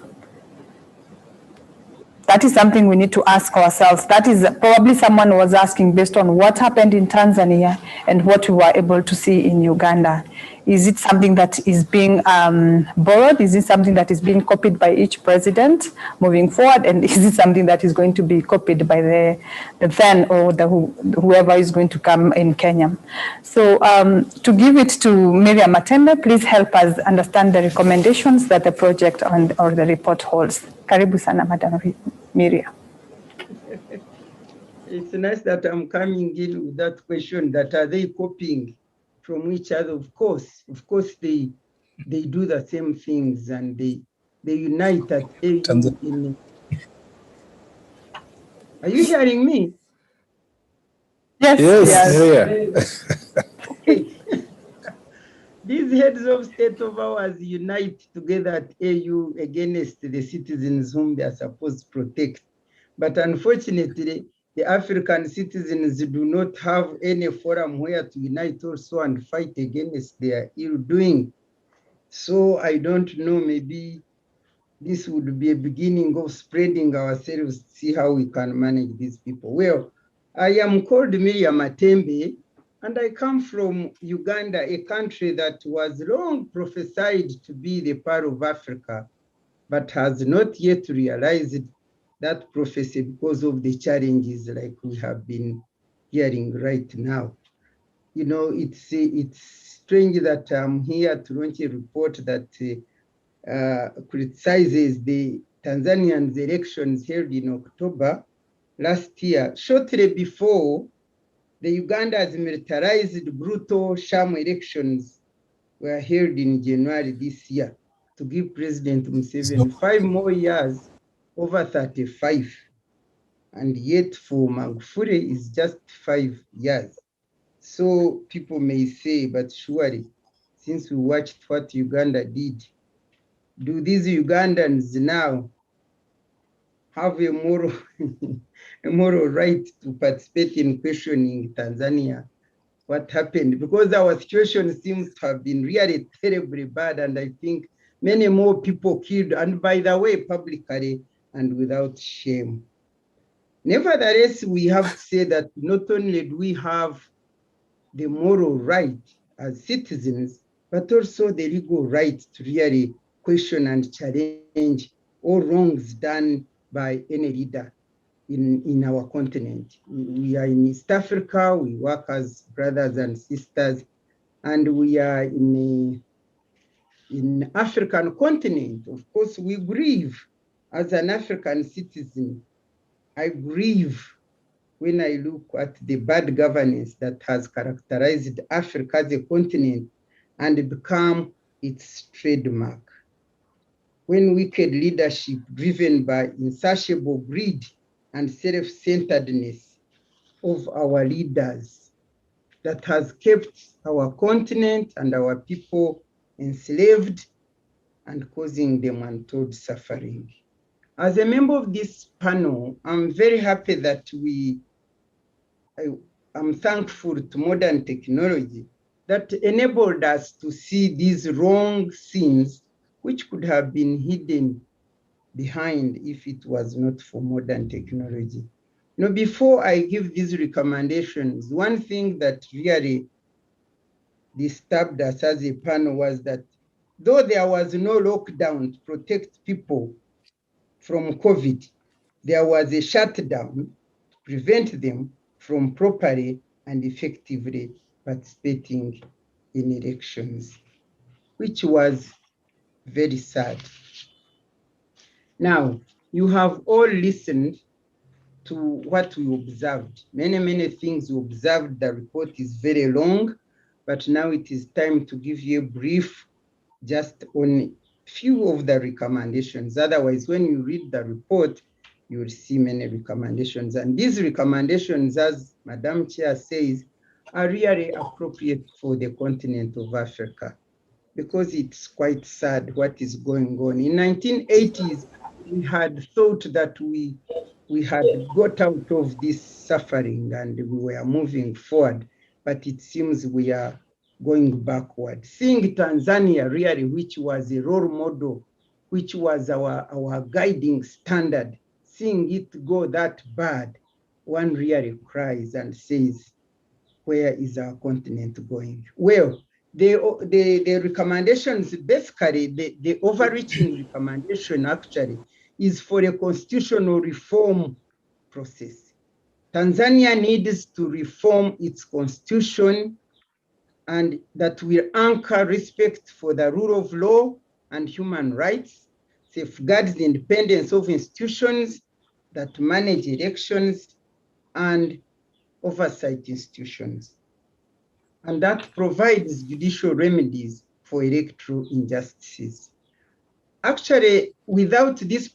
That is something we need to ask ourselves. That is probably someone was asking based on what happened in Tanzania and what we were able to see in Uganda. Is it something that is being borrowed? Is it something that is being copied by each president moving forward? And is it something that is going to be copied by the then or whoever is going to come in Kenya? So to give it to Miriam Matembe, please help us understand the recommendations that the project or the report holds. Karibu sana, Madam Miriam. It's nice that I'm coming in with that question, that are they copying from each other? Of course they do the same things, and they unite at AU. Are you hearing me? Yes. Okay. These heads of state of ours unite together at AU against the citizens whom they are supposed to protect. But unfortunately, the African citizens do not have any forum where to unite also and fight against their ill doing. So I don't know, maybe this would be a beginning of spreading ourselves to see how we can manage these people. Well, I am called Miriam Matembe, and I come from Uganda, a country that was long prophesied to be the pearl of Africa, but has not yet realized that prophecy because of the challenges like we have been hearing right now. You know, it's strange that I'm here to launch a report that criticizes the Tanzanian elections held in October last year, shortly before the Uganda's militarized, brutal sham elections were held in January this year to give President Museveni 5 more years over 35. And yet for Magufuli is just 5 years. So people may say, but surely, since we watched what Uganda did, do these Ugandans now have a moral, a moral right to participate in questioning Tanzania what happened? Because our situation seems to have been really terribly bad, and I think many more people killed, and by the way, publicly and without shame. Nevertheless, we have to say that not only do we have the moral right as citizens, but also the legal right to really question and challenge all wrongs done by any leader in our continent. We are in East Africa, we work as brothers and sisters, and we are in African continent. Of course, we grieve as an African citizen. I grieve when I look at the bad governance that has characterized Africa as a continent and become its trademark. When wicked leadership driven by insatiable greed and self-centeredness of our leaders that has kept our continent and our people enslaved and causing them untold suffering. As a member of this panel, I'm very happy that I'm thankful to modern technology that enabled us to see these wrong scenes which could have been hidden behind if it was not for modern technology. You know, before I give these recommendations, one thing that really disturbed us as a panel was that though there was no lockdown to protect people from COVID, there was a shutdown to prevent them from properly and effectively participating in elections, which was very sad. Now, you have all listened to what we observed. Many things we observed. The report is very long, but now it is time to give you a brief just on few of the recommendations. Otherwise, when you read the report, you will see many recommendations. And these recommendations, as Madam Chair says, are really appropriate for the continent of Africa, because it's quite sad what is going on. In 1980s, we had thought that we had got out of this suffering and we were moving forward, but it seems we are going backward. Seeing Tanzania really, which was a role model, which was our guiding standard, seeing it go that bad, one really cries and says, where is our continent going? Well, the recommendations, basically, the overreaching recommendation actually is for a constitutional reform process. Tanzania needs to reform its constitution, and that will anchor respect for the rule of law and human rights, safeguards the independence of institutions that manage elections and oversight institutions, and that provides judicial remedies for electoral injustices. Actually, without this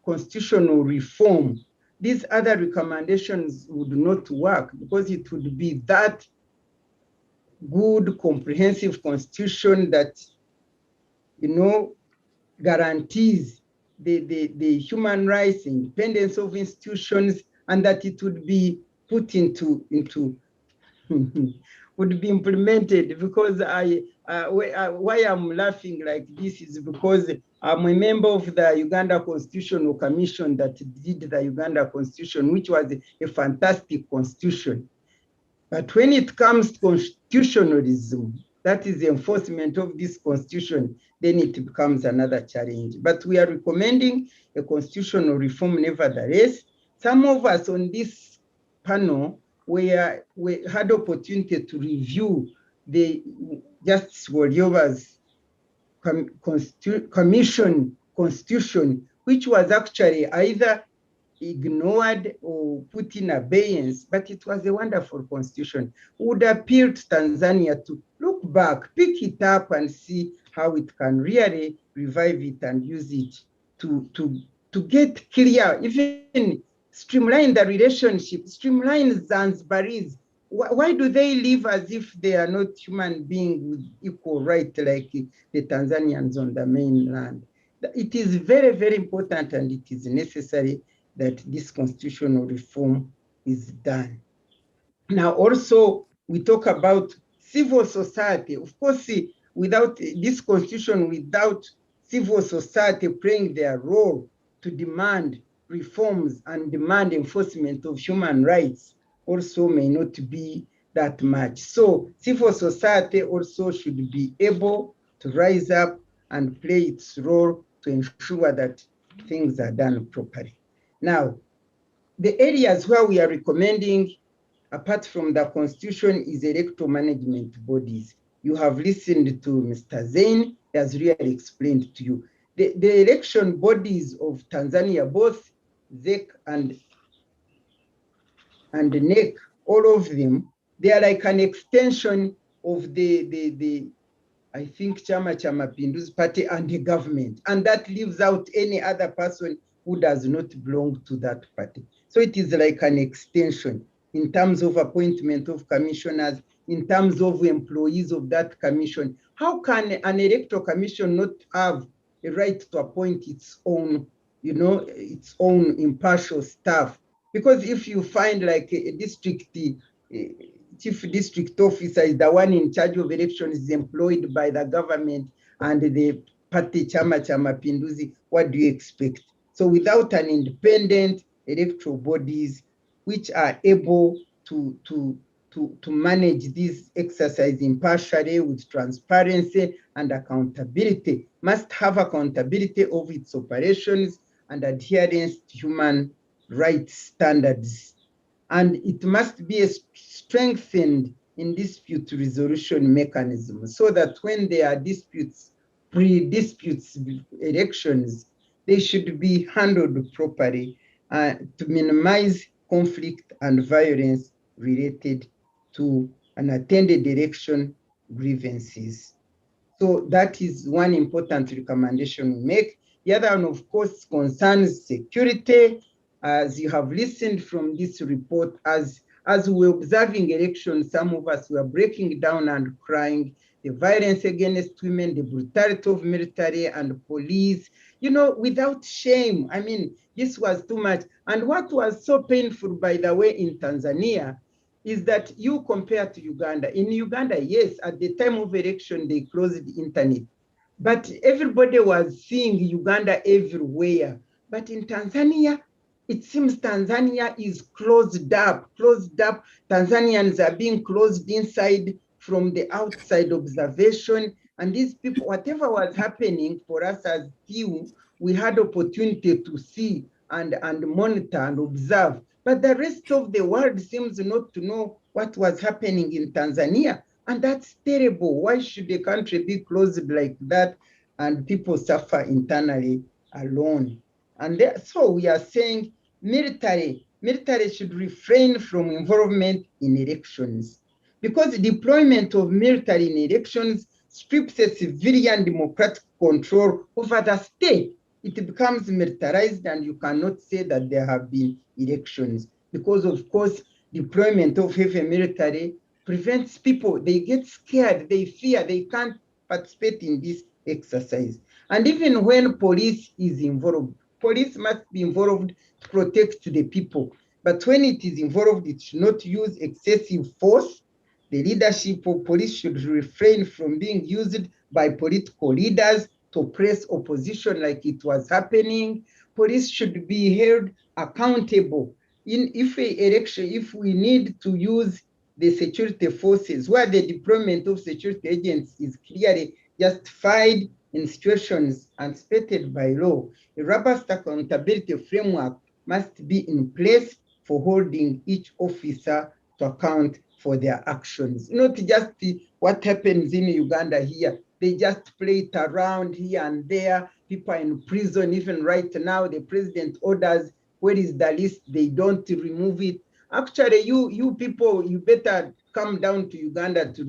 constitutional reform, these other recommendations would not work, because it would be that good, comprehensive constitution that, guarantees the human rights, independence of institutions, and that it would be put into would be implemented. Because why I'm laughing like this is because I'm a member of the Uganda Constitutional Commission that did the Uganda Constitution, which was a fantastic constitution. But when it comes to constitutionalism, that is the enforcement of this constitution, then it becomes another challenge. But we are recommending a constitutional reform nevertheless. Some of us on this panel, we had opportunity to review the Justice Warioba's commission constitution, which was actually either ignored or put in abeyance, but it was a wonderful constitution. Would appeal to Tanzania to look back, pick it up and see how it can really revive it and use it to get clear, even streamline the relationship, streamline Zanzibaris. Why do they live as if they are not human beings with equal right like the Tanzanians on the mainland? It is very important, and it is necessary that this constitutional reform is done. Now, also, we talk about civil society. Of course, without this constitution, without civil society playing their role to demand reforms and demand enforcement of human rights, also may not be that much. So civil society also should be able to rise up and play its role to ensure that things are done properly. Now, the areas where we are recommending, apart from the constitution, is electoral management bodies. You have listened to Mr. Zain, he has really explained to you. The election bodies of Tanzania, both ZEC and NEC, all of them, they are like an extension of the I think Chama cha Mapinduzi party and the government, and that leaves out any other person who does not belong to that party. So it is like an extension in terms of appointment of commissioners, in terms of employees of that commission. How can an electoral commission not have a right to appoint its own, its own impartial staff? Because if you find like a district, chief district officer is the one in charge of elections, is employed by the government and the party Chama cha Mapinduzi, what do you expect? So without an independent electoral bodies which are able to to manage this exercise impartially with transparency and accountability, must have accountability of its operations and adherence to human rights standards. And it must be strengthened in dispute resolution mechanism so that when there are disputes, pre-disputes elections, they should be handled properly to minimize conflict and violence related to unattended election grievances. So that is one important recommendation we make. The other one, of course, concerns security. As you have listened from this report, as we were observing elections, some of us were breaking down and crying. The violence against women, the brutality of military and police, you know, without shame. I mean, this was too much. And what was so painful, by the way, in Tanzania, is that you compare to Uganda. In Uganda, yes, at the time of election, they closed the internet. But everybody was seeing Uganda everywhere. But in Tanzania, it seems Tanzania is closed up. Tanzanians are being closed inside from the outside observation. And these people, whatever was happening for us as few, we had opportunity to see and monitor and observe. But the rest of the world seems not to know what was happening in Tanzania. And that's terrible. Why should a country be closed like that and people suffer internally alone? And so we are saying military should refrain from involvement in elections, because the deployment of military in elections strips a civilian democratic control over the state. It becomes militarized, and you cannot say that there have been elections, because of course deployment of heavy military prevents people. They get scared, they fear, they can't participate in this exercise. And even when police is involved, police must be involved to protect the people. But when it is involved, it should not use excessive force. The leadership of police should refrain from being used by political leaders to press opposition like it was happening. Police should be held accountable. If we need to use the security forces, where the deployment of security agents is clearly justified in situations anticipated by law, a robust accountability framework must be in place for holding each officer to account for their actions. Not just what happens in Uganda here. They just play it around here and there. People are in prison. Even right now, the president orders, where is the list? They don't remove it. Actually, you people, you better come down to Uganda to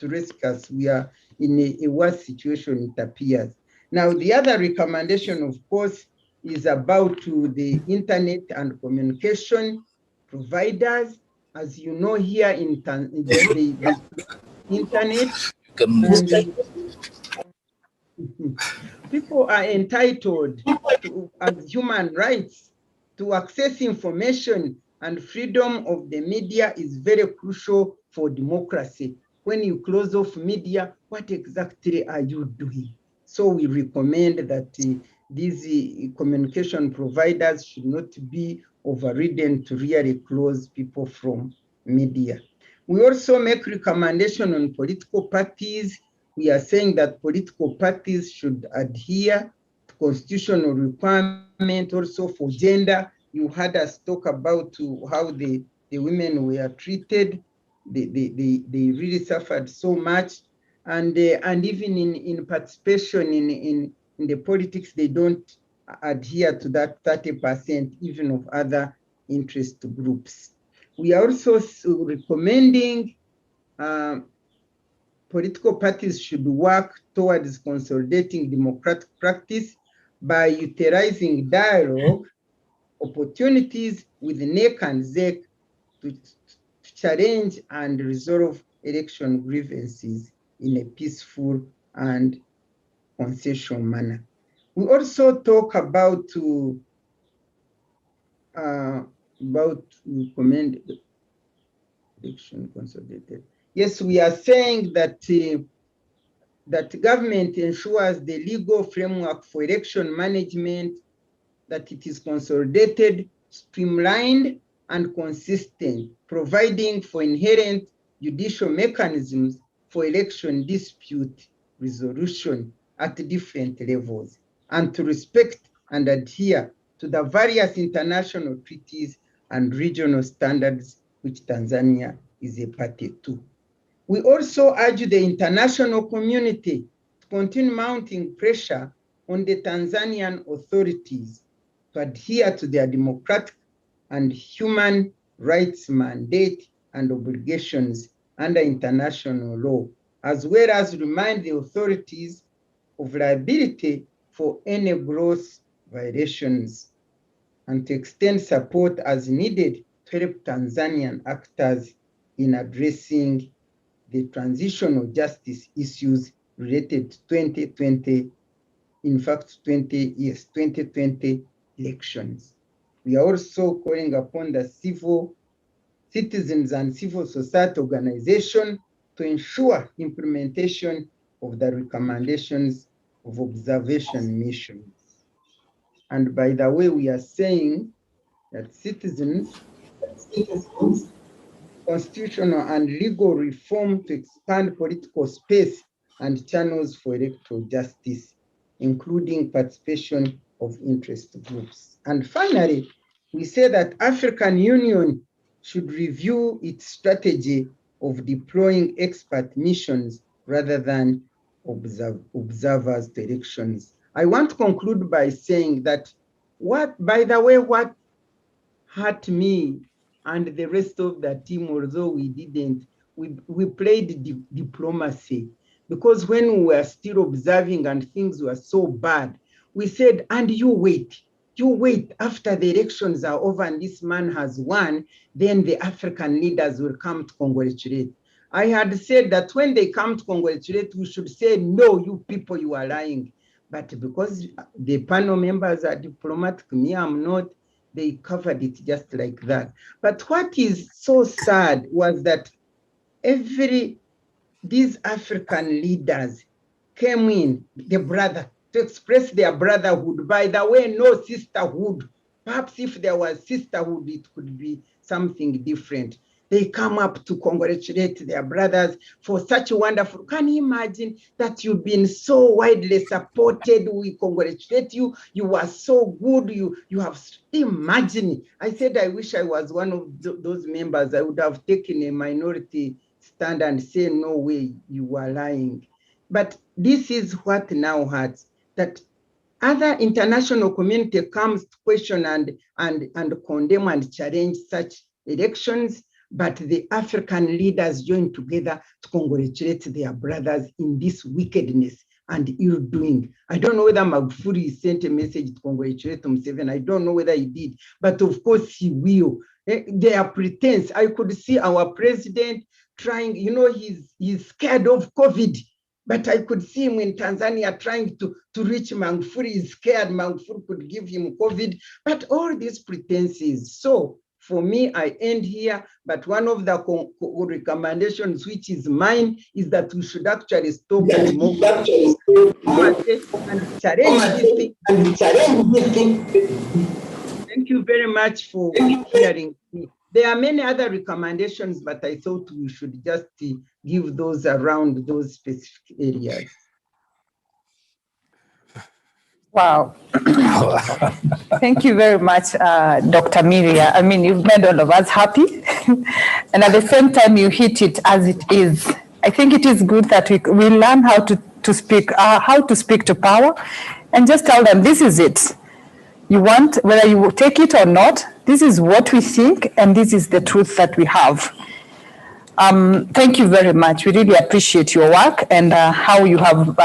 rescue us. We are in a worse situation, it appears. Now, the other recommendation, of course, is about the internet and communication providers. As you know, here in the internet, people are entitled to, as human rights, to access information, and freedom of the media is very crucial for democracy. When you close off media, what exactly are you doing? So we recommend that these communication providers should not be overridden to really close people from media. We also make recommendation on political parties. We are saying that political parties should adhere to constitutional requirement also for gender. You heard us talk about how the women were treated. They really suffered so much. And even in participation in the politics, they don't adhere to that 30% even of other interest groups. We are also recommending political parties should work towards consolidating democratic practice by utilizing dialogue opportunities with NEC and ZEC to challenge and resolve election grievances in a peaceful and consensual manner. We also talk about recommend election consolidated. Yes, we are saying that that government ensures the legal framework for election management, that it is consolidated, streamlined, and consistent, providing for inherent judicial mechanisms for election dispute resolution at different levels, and to respect and adhere to the various international treaties and regional standards which Tanzania is a party to. We also urge the international community to continue mounting pressure on the Tanzanian authorities to adhere to their democratic and human rights mandate and obligations under international law, as well as remind the authorities of liability for any gross violations, and to extend support as needed to help Tanzanian actors in addressing the transitional justice issues related to 2020, in fact, 2020 elections. We are also calling upon the citizens and civil society organization to ensure implementation of the recommendations of observation missions. And by the way, we are saying that citizens, constitutional and legal reform to expand political space and channels for electoral justice, including participation of interest groups. And finally, we say that African Union should review its strategy of deploying expert missions rather than observers to elections. I want to conclude by saying that what hurt me and the rest of the team, although we didn't, we played diplomacy, because when we were still observing and things were so bad, we said, and you wait after the elections are over and this man has won, then the African leaders will come to congratulate. I had said that when they come to congratulate, we should say, no, you people, you are lying. But because the panel members are diplomatic, me, I'm not, they covered it just like that. But what is so sad was that these African leaders came in, to express their brotherhood. By the way, no sisterhood. Perhaps if there was sisterhood, it could be something different. They come up to congratulate their brothers for such wonderful. Can you imagine that you've been so widely supported? We congratulate you. You are so good. You have, imagine. I said, I wish I was one of those members. I would have taken a minority stand and say, no way, you are lying. But this is what now hurts, that other international community comes to question and condemn and challenge such elections, but the African leaders join together to congratulate their brothers in this wickedness and ill doing. I don't know whether Magufuli sent a message to congratulate Museveni. I don't know whether he did, but of course he will. They are pretense. I could see our president trying, he's scared of COVID. But I could see him in Tanzania trying to reach Magufuli. He's scared Magufuli could give him COVID. But all these pretenses. So for me, I end here. But one of the recommendations, which is mine, is that we should actually stop and challenge this thing. Thank you very much for hearing me. There are many other recommendations, but I thought we should just give those around those specific areas. Wow. Thank you very much, Dr. Miria. I mean, you've made all of us happy. And at the same time, you hit it as it is. I think it is good that we learn how to speak to power and just tell them, this is it. You want, whether you take it or not, this is what we think, and this is the truth that we have. Thank you very much. We really appreciate your work and how you have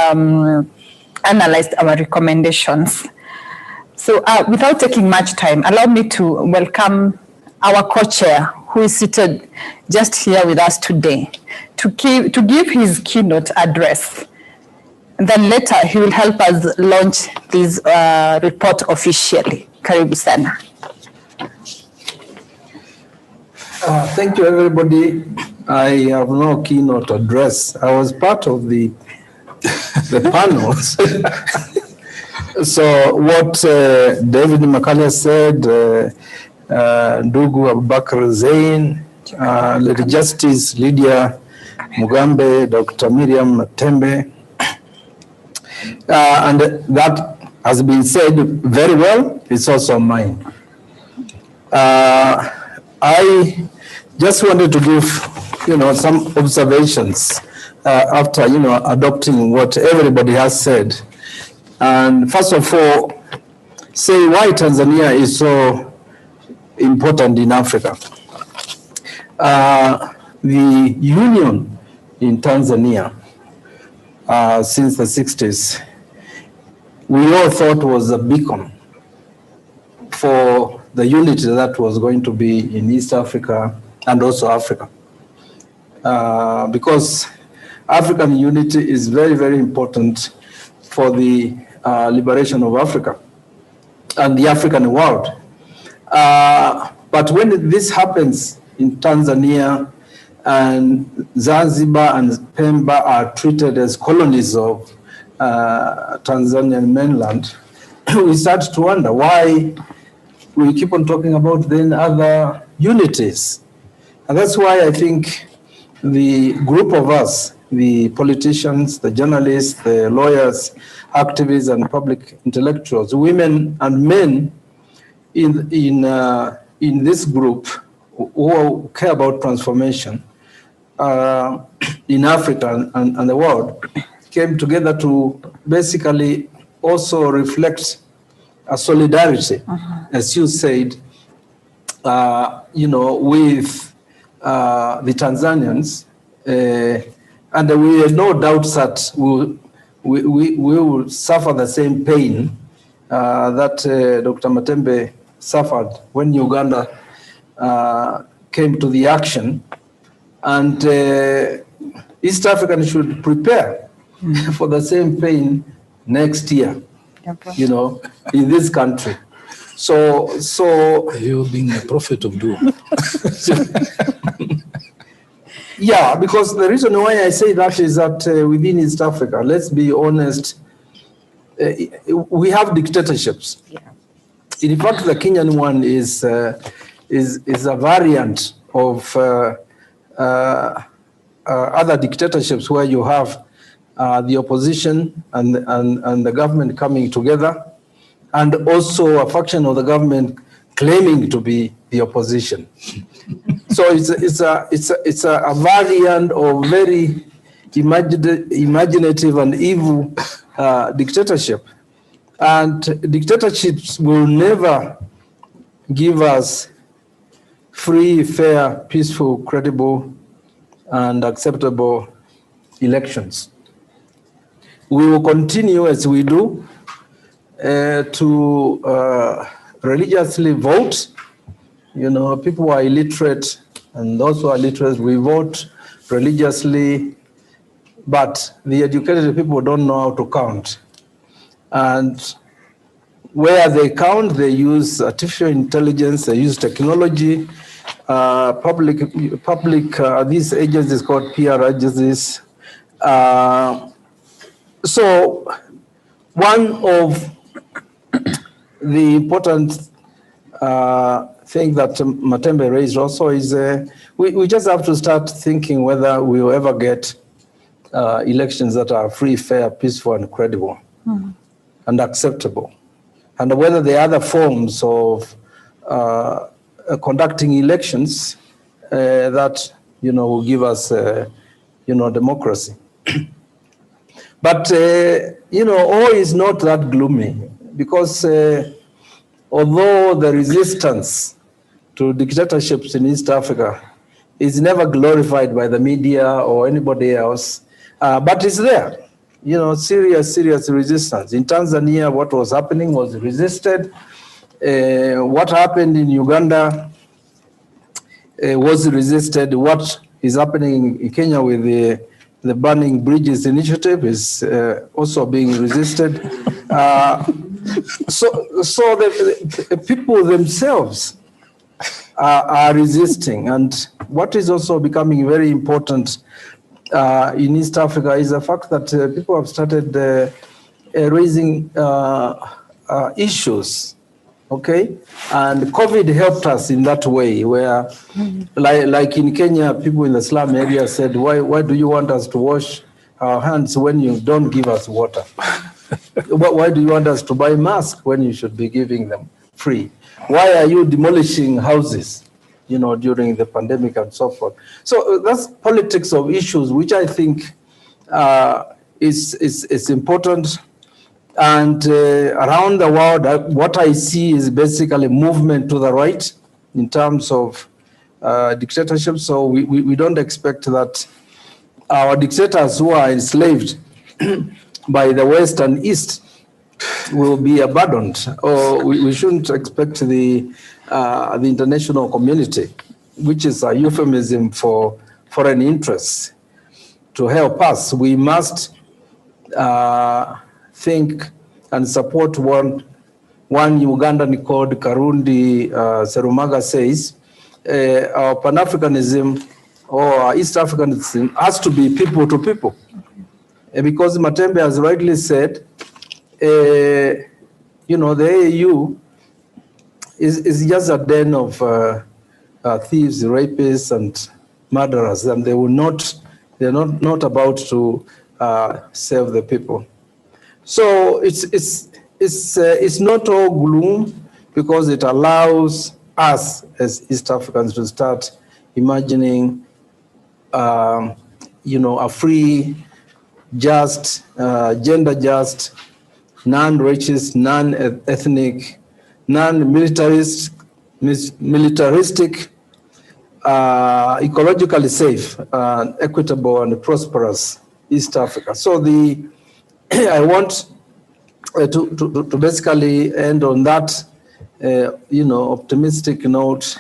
analyzed our recommendations. So without taking much time, allow me to welcome our co-chair, who is seated just here with us today, to give his keynote address. And then later, he will help us launch this report officially. Karibu sana. Thank you, everybody. I have no keynote address. I was part of the panels. So what David Mccally said, Ndugu Abubakar Zain, Lady Justice Lydia Mugambe, Dr. Miriam Matembe, and that has been said very well. It's also mine. I just wanted to give, some observations after, adopting what everybody has said. And first of all, say why Tanzania is so important in Africa. The union in Tanzania since the 60s, we all thought was a beacon for the unity that was going to be in East Africa and also Africa. Because African unity is very, very important for the liberation of Africa and the African world. But when this happens in Tanzania, and Zanzibar and Pemba are treated as colonies of Tanzanian mainland, we start to wonder why we keep on talking about then other unities. And that's why I think the group of us, the politicians, the journalists, the lawyers, activists, and public intellectuals, women and men in this group who care about transformation in Africa and the world, came together to basically also reflect a solidarity, as you said, with the Tanzanians, and we have no doubt that we will suffer the same pain that Dr. Matembe suffered when Uganda came to the action, and East Africans should prepare for the same pain next year, in this country. So you're being a prophet of doom. Yeah, because the reason why I say that is that within East Africa, let's be honest, we have dictatorships. Yeah. In fact, the Kenyan one is a variant of other dictatorships where you have the opposition and the government coming together, and also a faction of the government claiming to be the opposition. So it's a variant of very imaginative and evil dictatorship. And dictatorships will never give us free, fair, peaceful, credible, and acceptable elections. We will continue as we do to religiously vote. People who are illiterate and those who are literate, we vote religiously, but the educated people don't know how to count. And where they count, they use artificial intelligence, they use technology, these agencies called PR agencies. So one of the important thing that Matembe raised also is we just have to start thinking whether we will ever get elections that are free, fair, peaceful, and credible and acceptable, and whether the other forms of conducting elections that will give us democracy. But all is not that gloomy, because although the resistance to dictatorships in East Africa is never glorified by the media or anybody else, but it's there. Serious resistance. In Tanzania, what was happening was resisted. What happened in Uganda was resisted. What is happening in Kenya with the Burning Bridges initiative is also being resisted. So the people themselves are resisting. And what is also becoming very important in East Africa is the fact that people have started raising issues Okay, and COVID helped us in that way, where, like in Kenya, people in the slum area said, "Why do you want us to wash our hands when you don't give us water? Why do you want us to buy masks when you should be giving them free? Why are you demolishing houses, during the pandemic and so forth?" So that's politics of issues, which I think is important. And around the world, what I see is basically movement to the right in terms of dictatorship. So we don't expect that our dictators who are enslaved by the West and East will be abandoned, or we shouldn't expect the international community, which is a euphemism for foreign interests, to help us. We must think and support one Ugandan called Karundi Serumaga says, our Pan-Africanism or East Africanism has to be people to people. Because Matembe has rightly said, the AU is just a den of thieves, rapists, and murderers, and they're not about to serve the people. So it's not all gloom, because it allows us as East Africans to start imagining, a free, just, gender just, non-racist, non-ethnic, non-militaristic, ecologically safe, equitable, and prosperous East Africa. So I want to basically end on that, optimistic note,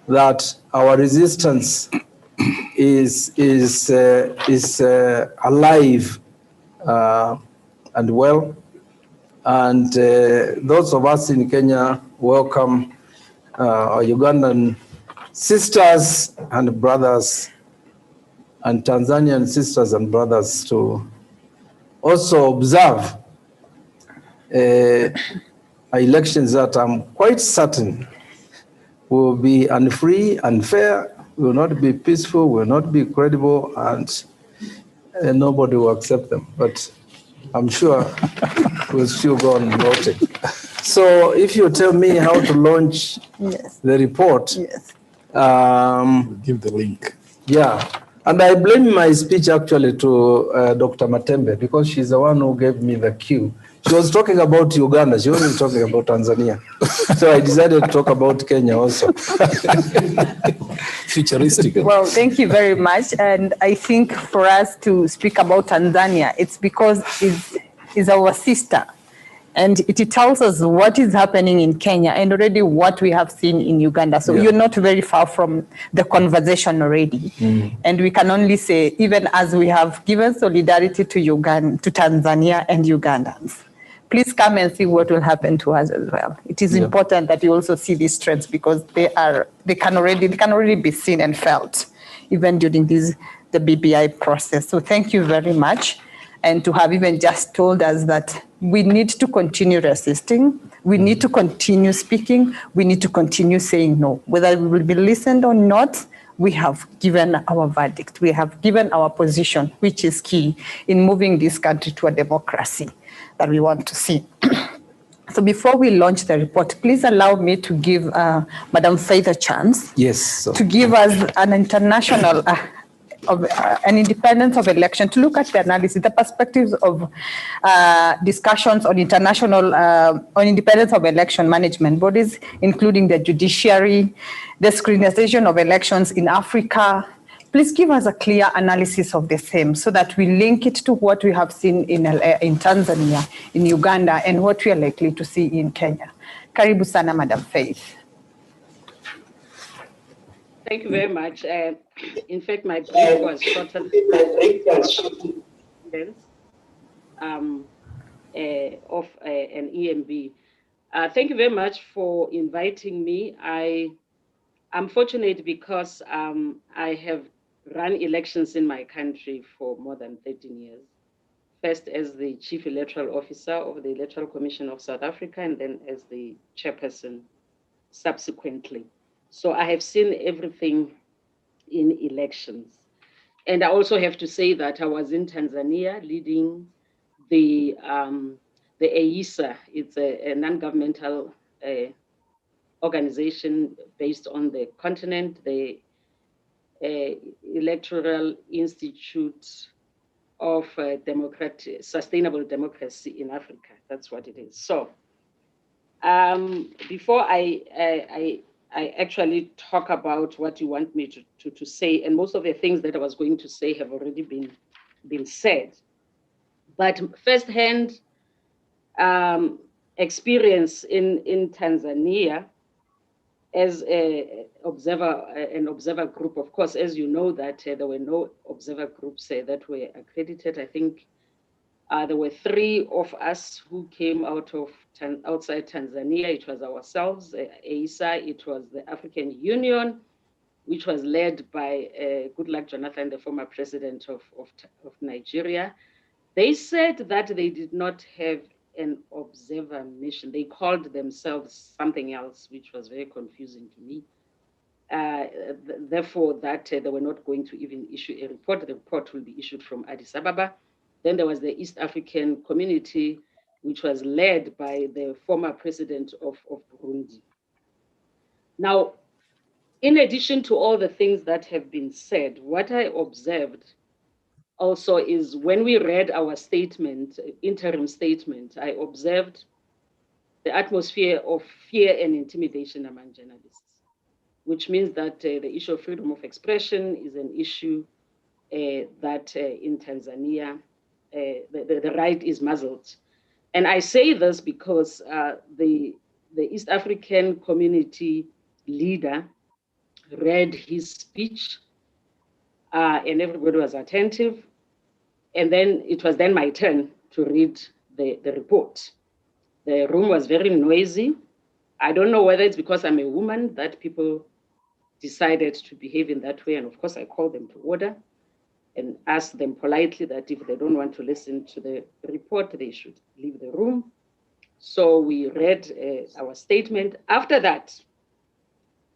that our resistance is alive and well, and those of us in Kenya welcome our Ugandan sisters and brothers and Tanzanian sisters and brothers to also observe elections that I'm quite certain will be unfree, unfair, will not be peaceful, will not be credible, and nobody will accept them. But I'm sure we'll still go on voting. So if you tell me how to launch the report, give the link. Yeah, and I blame my speech actually to Dr. Matembe, because she's the one who gave me the cue. She was talking about Uganda. She wasn't talking about Tanzania. So I decided to talk about Kenya also. Futuristic. Well, thank you very much. And I think for us to speak about Tanzania, it's because it's our sister. And it tells us what is happening in Kenya and already what we have seen in Uganda. So you're not very far from the conversation already. And we can only say, even as we have given solidarity to Uganda, to Tanzania and Ugandans, please come and see what will happen to us as well. It is important that you also see these trends, because they can already be seen and felt even during the BBI process. So thank you very much. And to have even just told us that we need to continue resisting, we need to continue speaking, we need to continue saying no. Whether we will be listened or not, we have given our verdict, we have given our position, which is key in moving this country to a democracy that we want to see. So before we launch the report, please allow me to give Madam Faith a chance to give us an international an independence of election, to look at the analysis, the perspectives of discussions on international, on independence of election management bodies, including the judiciary, the scrutinization of elections in Africa. Please give us a clear analysis of the same, so that we link it to what we have seen in Tanzania, in Uganda, and what we are likely to see in Kenya. Karibu sana, Madam Faith. Thank you very much. In fact, my brief was shorter of an EMB. Thank you very much for inviting me. I'm fortunate because I have run elections in my country for more than 13 years. first as the Chief Electoral Officer of the Electoral Commission of South Africa, and then as the chairperson subsequently. So I have seen everything in elections. And I also have to say that I was in Tanzania leading the AISA. It's a non-governmental organization based on the continent, the Electoral Institute of Sustainable Democracy in Africa. That's what it is. So before I actually talk about what you want me to say, and most of the things that I was going to say have already been said, but firsthand experience in Tanzania as an observer group. Of course, as you know, that there were no observer groups that were accredited. I think there were 3 of us who came out of outside Tanzania. It was ourselves, AISA, it was the African Union, which was led by Goodluck Jonathan, the former president of Nigeria. They said that they did not have an observer mission. They called themselves something else, which was very confusing to me. Therefore, that they were not going to even issue a report. The report will be issued from Addis Ababa. Then there was the East African Community, which was led by the former president of Burundi. Now, in addition to all the things that have been said, what I observed also is when we read our statement, interim statement, I observed the atmosphere of fear and intimidation among journalists, which means that the issue of freedom of expression is an issue that in Tanzania, the right is muzzled. And I say this because the East African Community leader read his speech and everybody was attentive. And then it was then my turn to read the report. The room was very noisy. I don't know whether it's because I'm a woman that people decided to behave in that way. And of course, I called them to order and asked them politely that if they don't want to listen to the report, they should leave the room. So we read our statement. After that,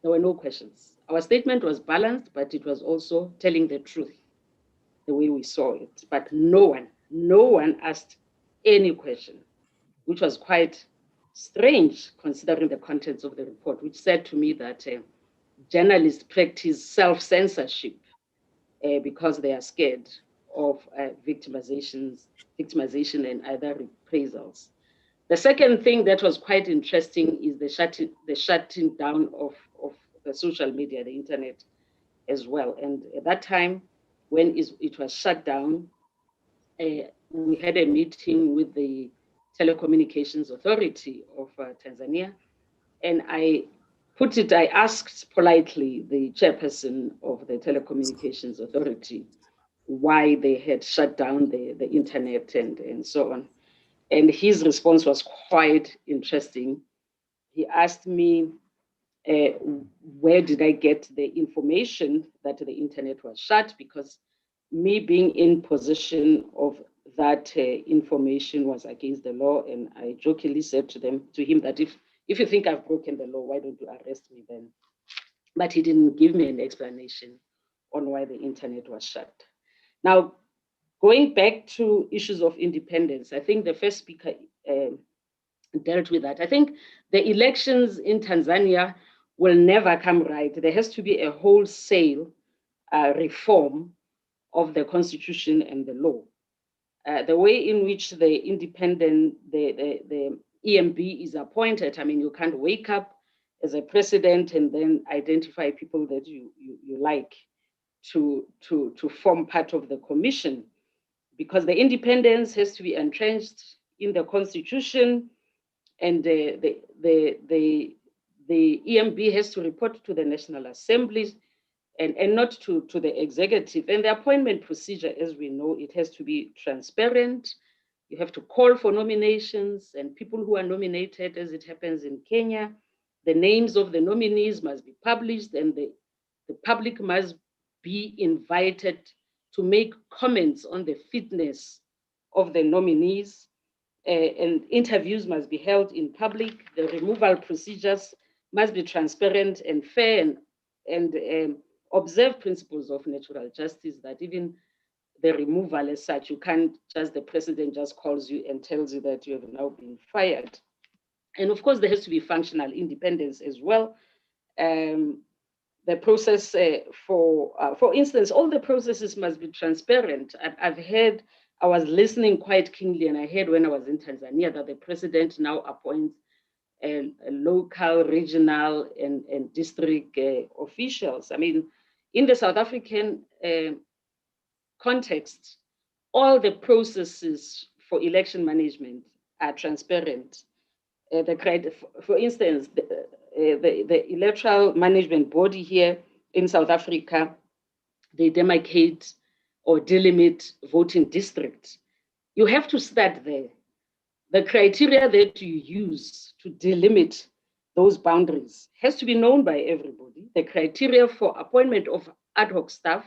there were no questions. Our statement was balanced, but it was also telling the truth, the way we saw it. But no one asked any question, which was quite strange considering the contents of the report, which said to me that journalists practice self-censorship because they are scared of victimization and other reprisals. The second thing that was quite interesting is the shutting down of the social media, the internet as well. And at that time, when it was shut down, we had a meeting with the Telecommunications Authority of Tanzania. And I asked politely the chairperson of the Telecommunications Authority why they had shut down the internet and so on. And his response was quite interesting. He asked me, where did I get the information that the internet was shut? Because me being in possession of that information was against the law. And I jokingly said to him that if you think I've broken the law, why don't you arrest me then? But he didn't give me an explanation on why the internet was shut. Now, going back to issues of independence, I think the first speaker dealt with that. I think the elections in Tanzania will never come right. There has to be a wholesale reform of the constitution and the law. The way in which the EMB is appointed, I mean, you can't wake up as a president and then identify people that you like to form part of the commission, because the independence has to be entrenched in the constitution, and the EMB has to report to the National Assembly and not to the executive. And the appointment procedure, as we know, it has to be transparent. You have to call for nominations, and people who are nominated, as it happens in Kenya, the names of the nominees must be published, and the public must be invited to make comments on the fitness of the nominees, and interviews must be held in public. The removal procedures must be transparent and fair, and observe principles of natural justice, that even the removal as such, you can't just, the president just calls you and tells you that you have now been fired. And of course, there has to be functional independence as well. The process for instance, all the processes must be transparent. I was listening quite keenly, and I heard when I was in Tanzania that the president now appoints a local, regional, and district officials. I mean, in the South African context, all the processes for election management are transparent. For instance, the electoral management body here in South Africa, they demarcate or delimit voting districts. You have to start there. The criteria that you use to delimit those boundaries has to be known by everybody. The criteria for appointment of ad hoc staff,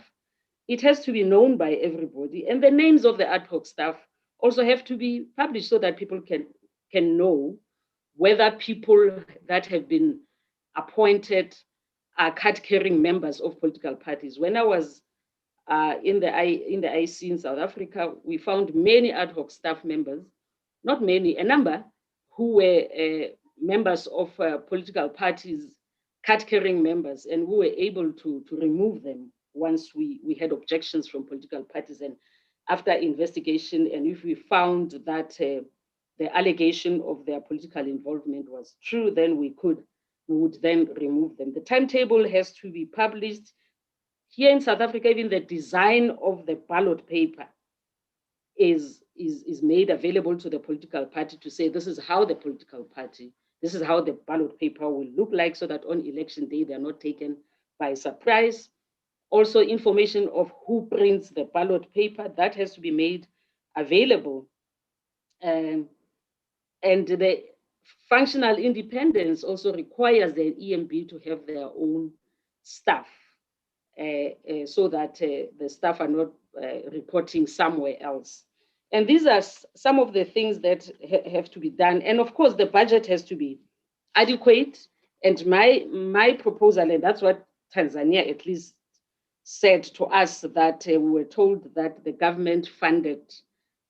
it has to be known by everybody. And the names of the ad hoc staff also have to be published so that people can know whether people that have been appointed are card-carrying members of political parties. When I was in the IC in South Africa, we found many ad hoc staff members, not many, a number, who were members of political parties, card-carrying members, and we were able to remove them once we had objections from political parties. And after investigation, and if we found that the allegation of their political involvement was true, then we would then remove them. The timetable has to be published. Here in South Africa, even the design of the ballot paper is made available to the political party to say, this is how the political party, this is how the ballot paper will look like, so that on election day, they're not taken by surprise. Also, information of who prints the ballot paper, that has to be made available. And the functional independence also requires the EMB to have their own staff, so that the staff are not reporting somewhere else. And these are some of the things that have to be done. And of course, the budget has to be adequate. And my proposal, and that's what Tanzania at least said to us, that we were told that the government funded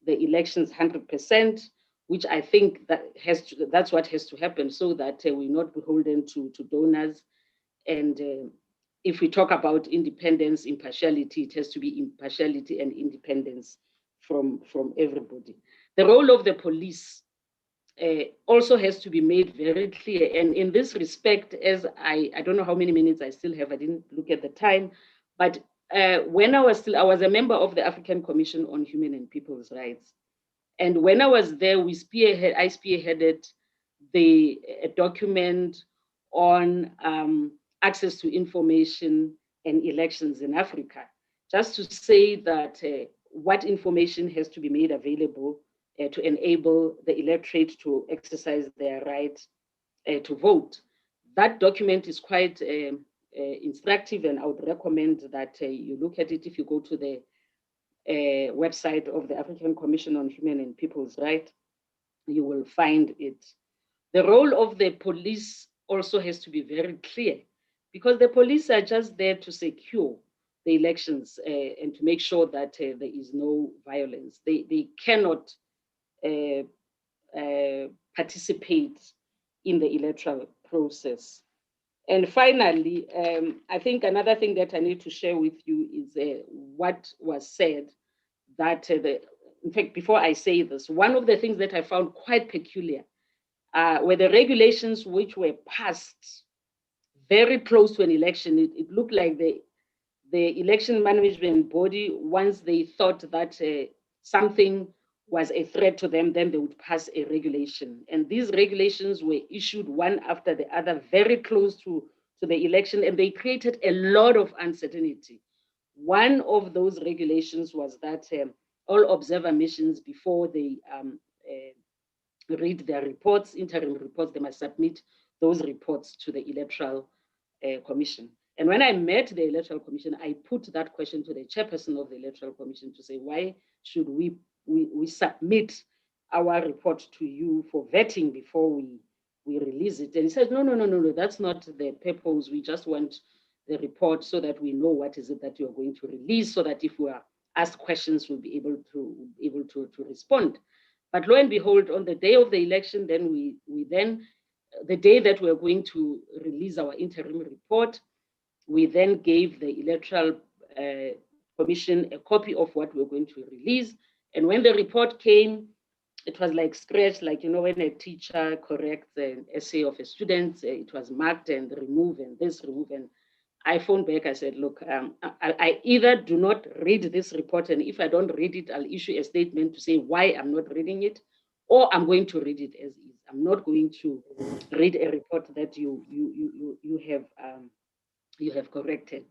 the elections 100%, which I think that's what has to happen, so that we're not beholden to donors. And if we talk about independence, impartiality, it has to be impartiality and independence from everybody. The role of the police also has to be made very clear. And in this respect, as I don't know how many minutes I still have, I didn't look at the time, but when I was a member of the African Commission on Human and People's Rights. And when I was there, I spearheaded a document on access to information and elections in Africa, just to say that what information has to be made available to enable the electorate to exercise their right to vote. That document is quite instructive, and I would recommend that you look at it. If you go to the website of the African Commission on Human and People's Rights, you will find it. The role of the police also has to be very clear, because the police are just there to secure the elections and to make sure that there is no violence. They cannot participate in the electoral process. And finally, I think another thing that I need to share with you is what was said, that in fact, before I say this, one of the things that I found quite peculiar were the regulations which were passed very close to an election. It looked like the election management body, once they thought that something was a threat to them, then they would pass a regulation. And these regulations were issued one after the other, very close to the election, and they created a lot of uncertainty. One of those regulations was that all observer missions, before they read their reports, interim reports, they must submit those reports to the Electoral Commission. And when I met the Electoral Commission, I put that question to the chairperson of the Electoral Commission to say, why should we we submit our report to you for vetting before we release it. And he said, no, that's not the purpose. We just want the report so that we know what is it that you're going to release, so that if we are asked questions, we'll be able to respond. But lo and behold, on the day of the election, then the day that we're going to release our interim report, we then gave the Electoral Commission a copy of what we're going to release. And when the report came, it was like scratched, like, when a teacher corrects an essay of a student, it was marked and remove and this remove. And I phoned back, I said, look, I either do not read this report, and if I don't read it, I'll issue a statement to say why I'm not reading it, or I'm going to read it as is. I'm not going to read a report that you have corrected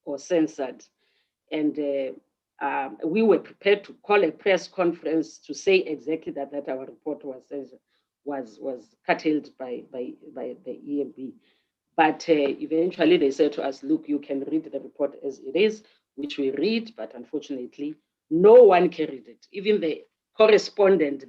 or censored. And we were prepared to call a press conference to say exactly that our report was curtailed by the EMB. But eventually they said to us, look, you can read the report as it is, which we read, but unfortunately, no one can read it. Even the correspondent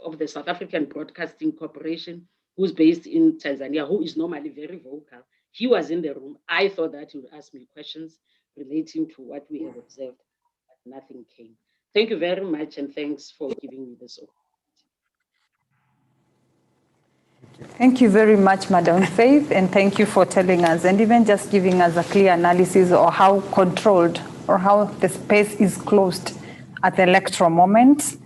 of the South African Broadcasting Corporation, who's based in Tanzania, who is normally very vocal, he was in the room. I thought that he would ask me questions relating to what we have observed, but nothing came. Thank you very much, and thanks for giving me this opportunity. Thank you very much, Madam Faith, and thank you for telling us and even just giving us a clear analysis of how controlled or how the space is closed at the electoral moment,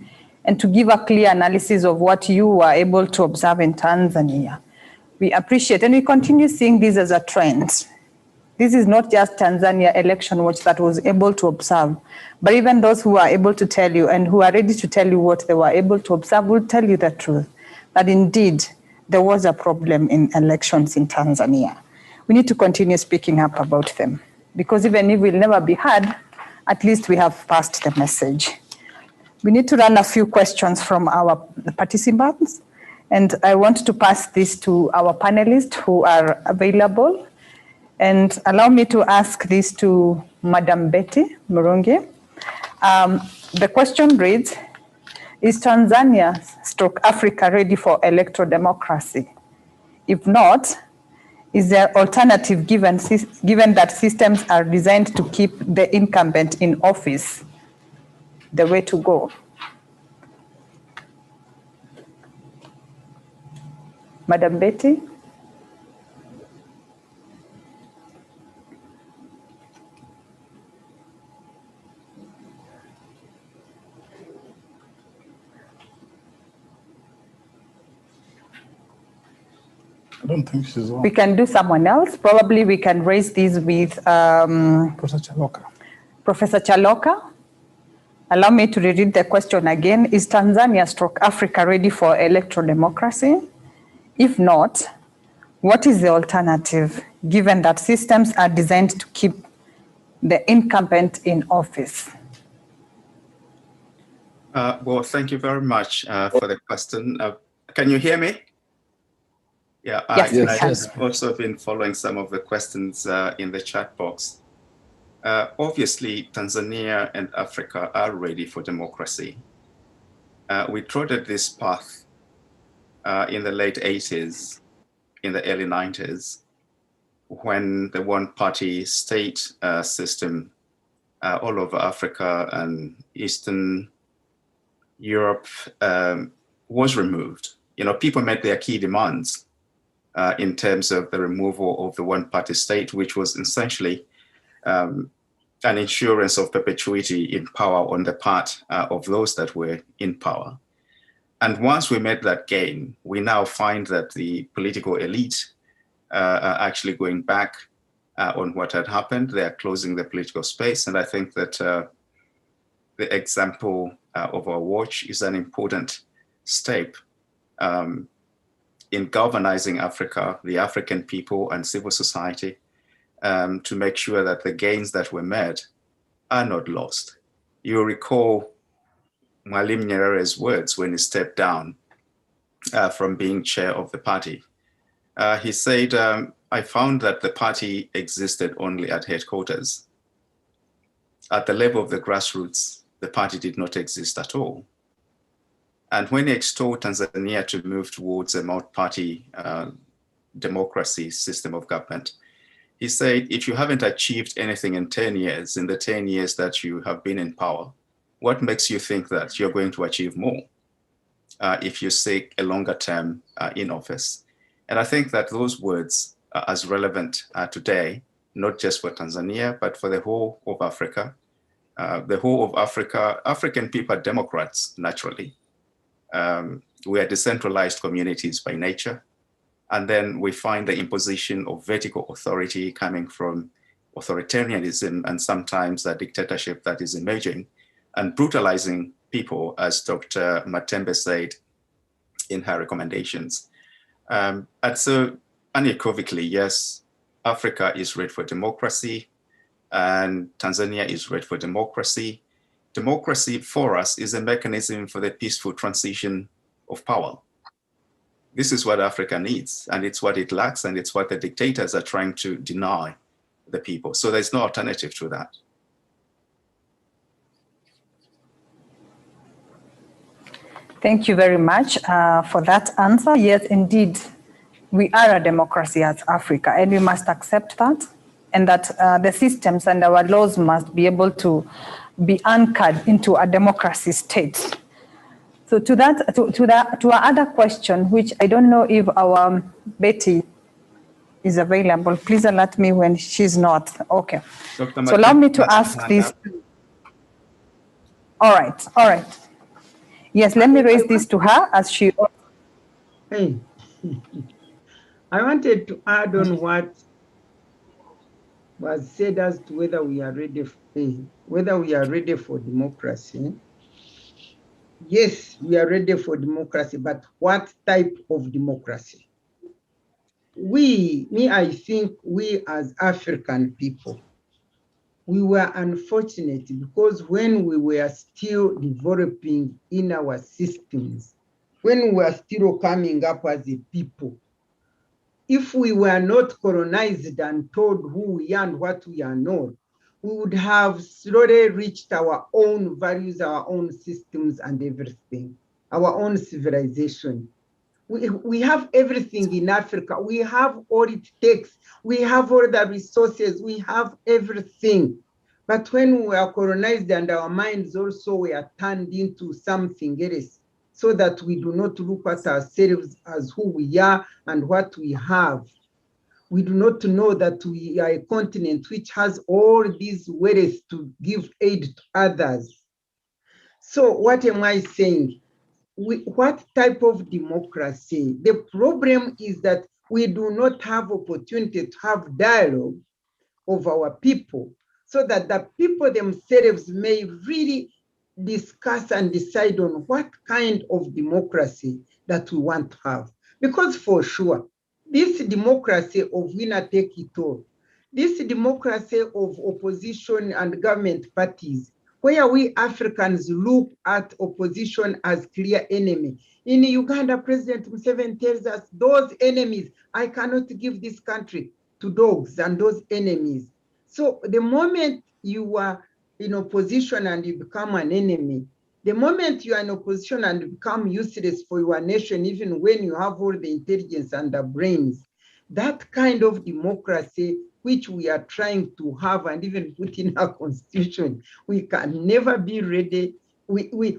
and to give a clear analysis of what you were able to observe in Tanzania. We appreciate, and we continue seeing this as a trend. This is not just Tanzania Election Watch that was able to observe, but even those who are able to tell you and who are ready to tell you what they were able to observe will tell you the truth, that indeed there was a problem in elections in Tanzania. We need to continue speaking up about them, because even if we'll never be heard, at least we have passed the message. We need to run a few questions from our participants, and I want to pass this to our panelists who are available. And allow me to ask this to Madam Betty Murungi. The question reads, is Tanzania / Africa ready for electoral democracy? If not, is there alternative given that systems are designed to keep the incumbent in office the way to go? Madam Betty? I don't think she's on. We can do someone else. Probably we can raise these with Professor Chaloka. Professor Chaloka. Allow me to reread the question again. Is Tanzania / Africa ready for electoral democracy? If not, what is the alternative, given that systems are designed to keep the incumbent in office? Well, thank you very much for the question. Can you hear me? Yeah, I've also been following some of the questions in the chat box. Obviously, Tanzania and Africa are ready for democracy. We trotted this path in the late 80s, in the early 90s, when the one-party state system all over Africa and Eastern Europe was removed. People made their key demands in terms of the removal of the one-party state, which was essentially an insurance of perpetuity in power on the part of those that were in power. And once we made that gain, we now find that the political elite are actually going back on what had happened. They are closing the political space. And I think that the example of our watch is an important step in galvanizing Africa, the African people and civil society, to make sure that the gains that were made are not lost. You'll recall Mwalimu Nyerere's words when he stepped down from being chair of the party. He said, I found that the party existed only at headquarters. At the level of the grassroots, the party did not exist at all. And when he extolled Tanzania to move towards a multi-party democracy system of government, he said, if you haven't achieved anything in 10 years, in the 10 years that you have been in power, what makes you think that you're going to achieve more if you seek a longer term in office? And I think that those words are as relevant today, not just for Tanzania, but for the whole of Africa. The whole of Africa, African people are democrats, naturally. We are decentralized communities by nature. And then we find the imposition of vertical authority coming from authoritarianism and sometimes a dictatorship that is emerging and brutalizing people, as Dr. Matembe said in her recommendations. And so unequivocally, yes, Africa is ready for democracy and Tanzania is ready for democracy. Democracy for us is a mechanism for the peaceful transition of power. This is what Africa needs, and it's what it lacks, and it's what the dictators are trying to deny the people. So there's no alternative to that. Thank you very much for that answer. Yes, indeed, we are a democracy as Africa, and we must accept that, and that the systems and our laws must be able to be anchored into a democracy state. So to our other question, which I don't know if our Betty is available. Please alert me when she's not. Okay. So allow me to ask this. All right. Yes, let me raise this to her as she. Hey, I wanted to add on what was said as to whether we are ready for democracy. Yes, we are ready for democracy, but what type of democracy? I think we as African people, we were unfortunate because when we were still developing in our systems, when we were still coming up as a people, if we were not colonized and told who we are and what we are not, we would have slowly reached our own values, our own systems and everything, our own civilization. We have everything in Africa. We have all it takes. We have all the resources. We have everything. But when we are colonized and our minds also were turned into something else, so that we do not look at ourselves as who we are and what we have. We do not know that we are a continent which has all these ways to give aid to others. So what am I saying? What type of democracy? The problem is that we do not have opportunity to have dialogue of our people so that the people themselves may really discuss and decide on what kind of democracy that we want to have. Because for sure, this democracy of winner take it all, this democracy of opposition and government parties, where we Africans look at opposition as clear enemy. In Uganda, President Museveni tells us, those enemies, I cannot give this country to dogs and those enemies. So the moment you are in opposition and you become an enemy, the moment you are in opposition and become useless for your nation, even when you have all the intelligence and the brains, that kind of democracy which we are trying to have and even put in our constitution, we can never be ready. We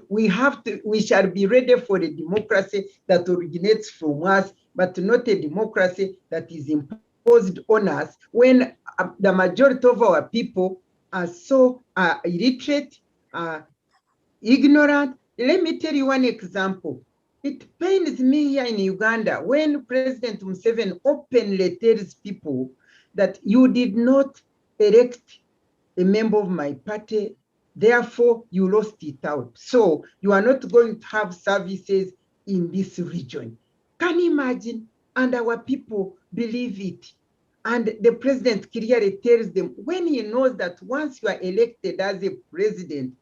shall be ready for a democracy that originates from us, but not a democracy that is imposed on us when the majority of our people are so illiterate, ignorant. Let me tell you one example. It pains me here in Uganda when President Museveni openly tells people that you did not elect a member of my party, therefore you lost it out. So you are not going to have services in this region. Can you imagine? And our people believe it. And the president clearly tells them, when he knows that once you are elected as a president,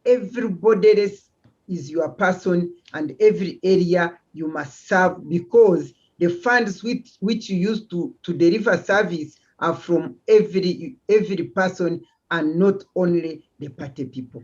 everybody else is your person and every area you must serve, because the funds which you use to deliver service are from every person and not only the party people.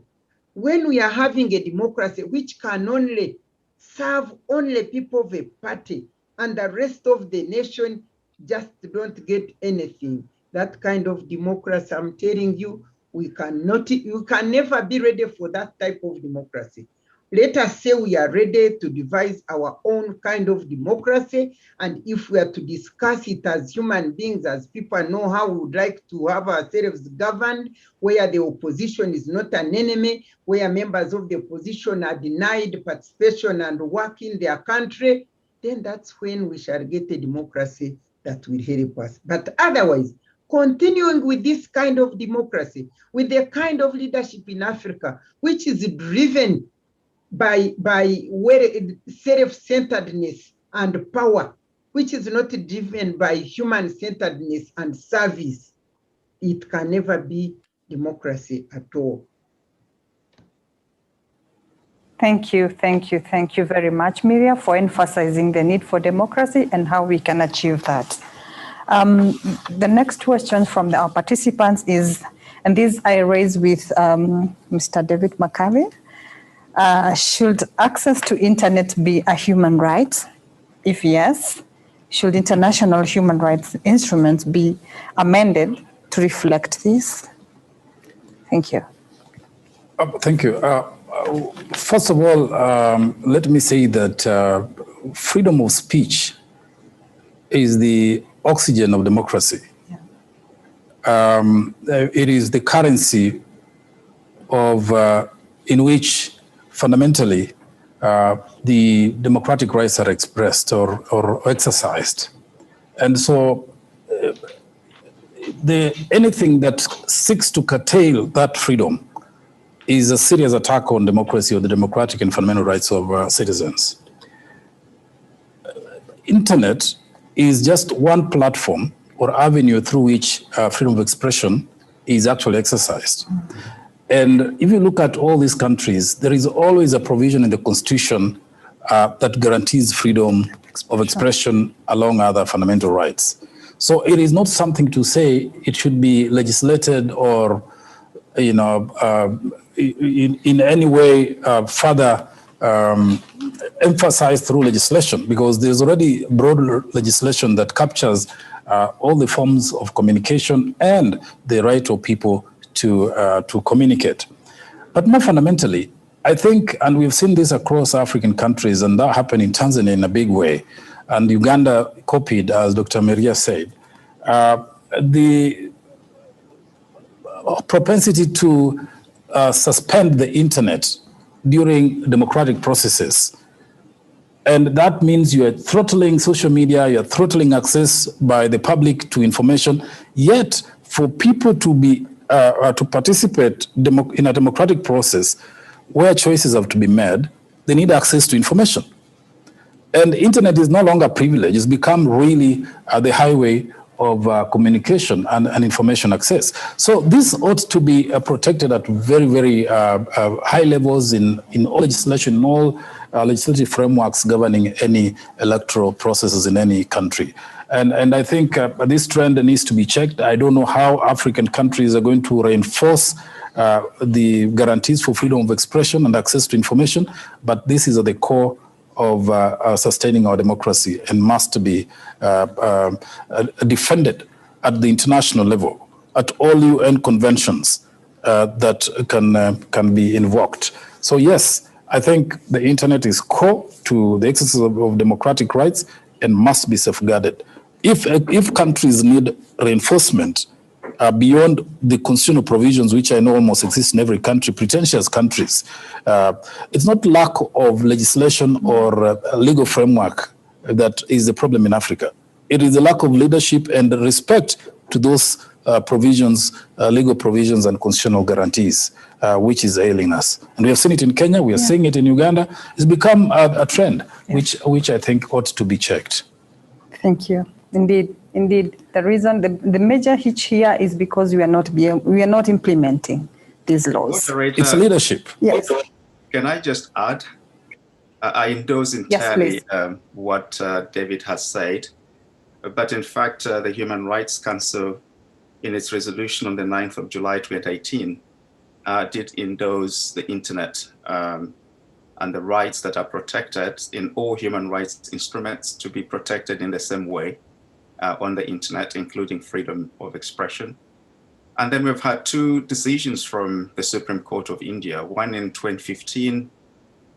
When we are having a democracy which can only serve only people of a party, and the rest of the nation just don't get anything. That kind of democracy, I'm telling you, you can never be ready for that type of democracy. Let us say we are ready to devise our own kind of democracy. And if we are to discuss it as human beings, as people know how we would like to have ourselves governed, where the opposition is not an enemy, where members of the opposition are denied participation and work in their country, then that's when we shall get a democracy that will help us. But otherwise, continuing with this kind of democracy, with the kind of leadership in Africa, which is driven by self-centeredness and power, which is not driven by human-centeredness and service, it can never be democracy at all. Thank you very much, Miriam, for emphasizing the need for democracy and how we can achieve that. The next question from our participants is, and this I raise with Mr. David Mccally, should access to internet be a human right? If yes, should international human rights instruments be amended to reflect this? Thank you. Thank you. First of all, let me say that freedom of speech is the oxygen of democracy. Yeah. It is the currency of in which fundamentally the democratic rights are expressed or exercised. And so anything that seeks to curtail that freedom is a serious attack on democracy or the democratic and fundamental rights of citizens. Internet is just one platform or avenue through which freedom of expression is actually exercised. Mm-hmm. And if you look at all these countries, there is always a provision in the constitution that guarantees freedom of expression along other fundamental rights. So it is not something to say it should be legislated or, in any way further emphasized through legislation, because there's already broad legislation that captures all the forms of communication and the right of people to communicate. But more fundamentally, I think, and we've seen this across African countries, and that happened in Tanzania in a big way, and Uganda copied, as Dr. Maria said, the propensity to suspend the internet during democratic processes. And that means you are throttling social media, you're throttling access by the public to information. Yet, for people to be to participate in a democratic process where choices have to be made, they need access to information. And the internet is no longer a privilege. It's become really the highway of communication and information access. So this ought to be protected at very, very high levels in all legislation, in all legislative frameworks governing any electoral processes in any country. And I think this trend needs to be checked. I don't know how African countries are going to reinforce the guarantees for freedom of expression and access to information, but this is at the core of sustaining our democracy and must be defended at the international level, at all UN conventions that can be invoked. So yes, I think the internet is core to the exercise of democratic rights and must be safeguarded. If countries need reinforcement beyond the constitutional provisions, which I know almost exist in every country, pretentious countries, it's not lack of legislation or legal framework that is the problem in Africa. It is the lack of leadership and respect to those provisions, legal provisions and constitutional guarantees, which is ailing us. And we have seen it in Kenya, we are seeing it in Uganda. It's become a trend, which I think ought to be checked. Thank you. Indeed. The reason, the major hitch here is because we are not implementing these laws. Moderator, it's leadership. Yes. Can I just add? I endorse entirely what David has said. But in fact, the Human Rights Council, in its resolution on the 9th of July 2018, did endorse the internet and the rights that are protected in all human rights instruments to be protected in the same way on the internet, including freedom of expression. And then we've had two decisions from the Supreme Court of India, one in 2015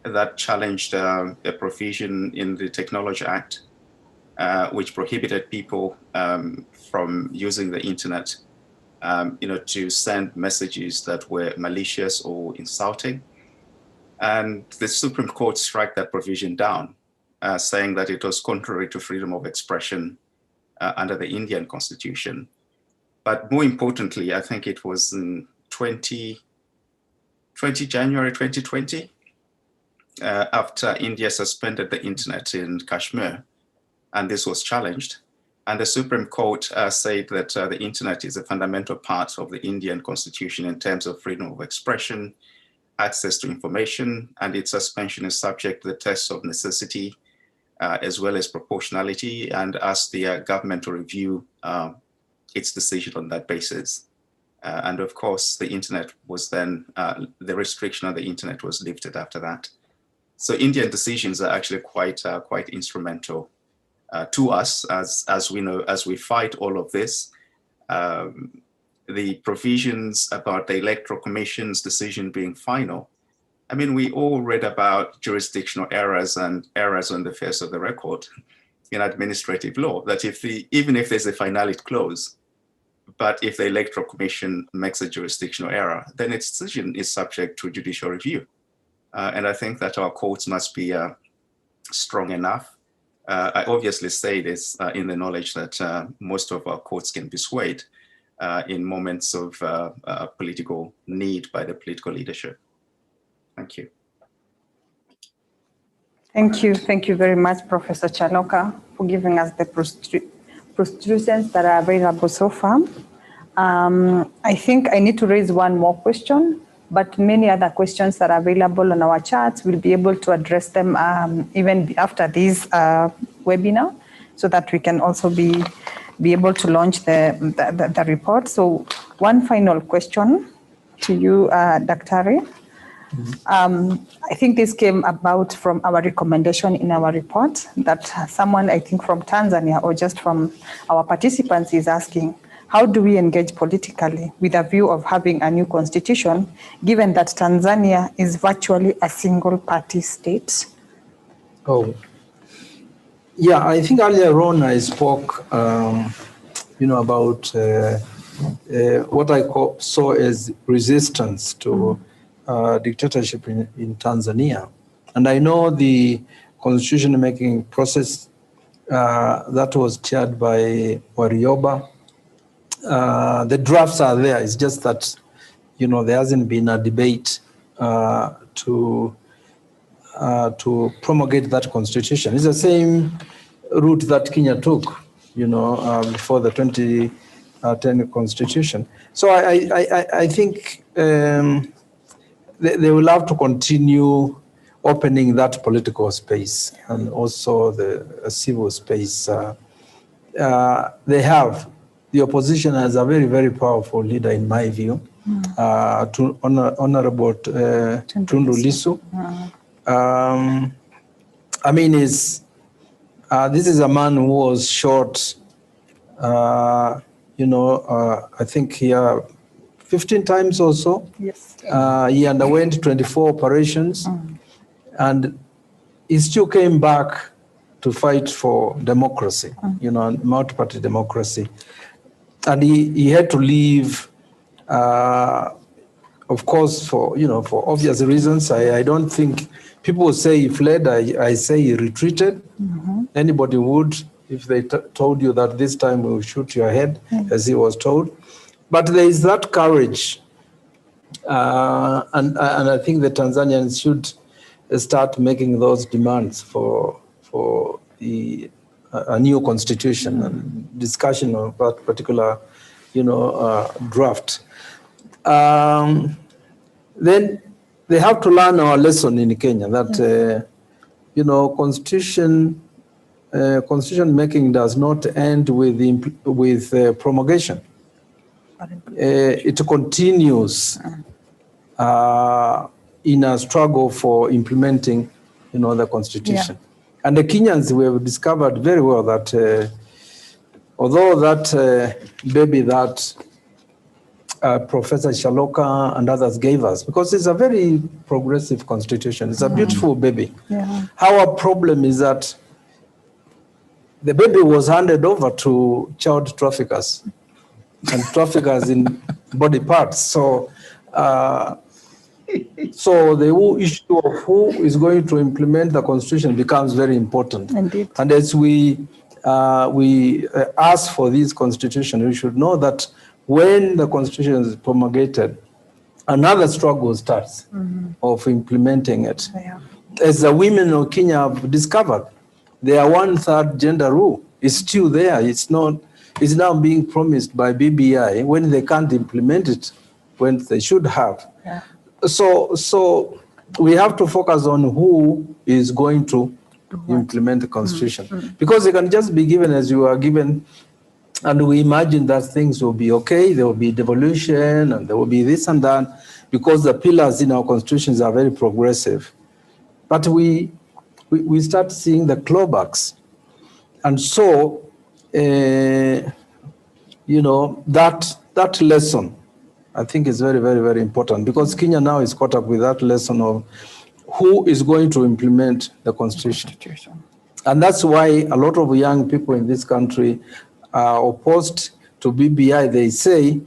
that challenged a provision in the Technology Act, which prohibited people from using the internet to send messages that were malicious or insulting. And the Supreme Court struck that provision down, saying that it was contrary to freedom of expression under the Indian Constitution. But more importantly, I think it was in January 2020, after India suspended the internet in Kashmir, and this was challenged. And the Supreme Court said that the internet is a fundamental part of the Indian Constitution in terms of freedom of expression, access to information, and its suspension is subject to the tests of necessity as well as proportionality, and asked the government to review its decision on that basis. And of course, the internet was then, the restriction on the internet was lifted after that. So Indian decisions are actually quite instrumental to us, as we know, as we fight all of this. The provisions about the Electoral Commission's decision being final. I mean, we all read about jurisdictional errors and errors on the face of the record in administrative law, that even if there's a finality clause, but if the Electoral Commission makes a jurisdictional error, then its decision is subject to judicial review. And I think that our courts must be strong enough. I obviously say this in the knowledge that most of our courts can be swayed in moments of political need by the political leadership. Thank you. Thank you. Thank you very much, Professor Chaloka, for giving us the protrusions that are available so far. I think I need to raise one more question, but many other questions that are available on our chats, we'll be able to address them even after this webinar, so that we can also be able to launch the report. So one final question to you, Daktari. I think this came about from our recommendation in our report that someone, I think from Tanzania or just from our participants, is asking, how do we engage politically with a view of having a new constitution, given that Tanzania is virtually a single party state? Oh, yeah, I think earlier on I spoke, about what I saw as resistance to dictatorship in Tanzania. And I know the constitution-making process that was chaired by Warioba. The drafts are there. It's just that, there hasn't been a debate to promulgate that constitution. It's the same route that Kenya took, before the 2010 constitution. So I think they will have to continue opening that political space and also the civil space. They have. The opposition has a very, very powerful leader, in my view, Honorable Tundu Lissu. This is a man who was shot, I think here 15 times or so. Yes. He underwent 24 operations, and he still came back to fight for democracy, multi-party democracy. And he had to leave, of course, for obvious reasons. I don't think people will say he fled. I say he retreated. Anybody would if they told you that this time we'll shoot your head, as he was told. But there is that courage, and I think the Tanzanians should start making those demands for a new constitution and discussion of that particular, draft. Then they have to learn our lesson in Kenya that, constitution making does not end with promulgation. It continues, in a struggle for implementing, the constitution. Yeah. And the Kenyans, we have discovered very well that although that baby that Professor Shaloka and others gave us, because it's a very progressive constitution, it's a beautiful baby. Yeah. Our problem is that the baby was handed over to child traffickers and traffickers in body parts. So, so the whole issue of who is going to implement the constitution becomes very important. Indeed. And as we ask for this constitution, we should know that when the constitution is promulgated, another struggle starts of implementing it. Yeah. As the women of Kenya have discovered, their 1/3 gender rule is still there. It's now being promised by BBI when they can't implement it when they should have. Yeah. So we have to focus on who is going to implement the constitution, because they can just be given as you are given, and we imagine that things will be okay. There will be devolution and there will be this and that, because the pillars in our constitutions are very progressive. But we start seeing the clawbacks, and so that lesson, I think, is very, very, very important, because Kenya now is caught up with that lesson of who is going to implement the constitution. And that's why a lot of young people in this country are opposed to BBI. They say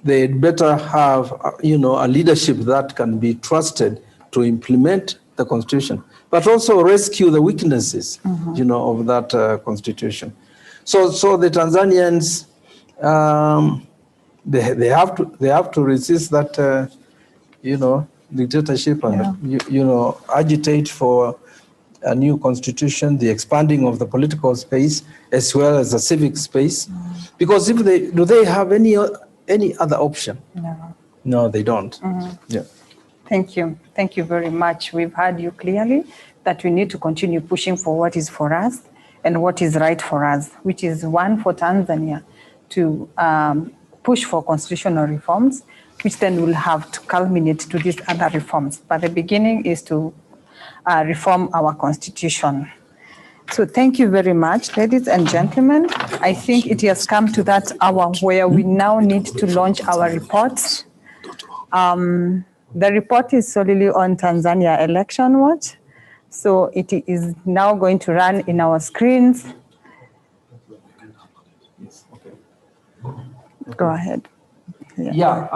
they'd better have, a leadership that can be trusted to implement the constitution, but also rescue the weaknesses, of that constitution. So the Tanzanians, they have to resist that, dictatorship and, agitate for a new constitution, the expanding of the political space as well as the civic space. Because do they have any other option? No, they don't. Yeah. Thank you. Thank you very much. We've heard you clearly that we need to continue pushing for what is for us and what is right for us, which is one, for Tanzania to push for constitutional reforms, which then will have to culminate to these other reforms. But the beginning is to reform our constitution. So thank you very much, ladies and gentlemen. I think it has come to that hour where we now need to launch our report. The report is solely on Tanzania Election Watch. So it is now going to run in our screens. Go ahead. Yeah,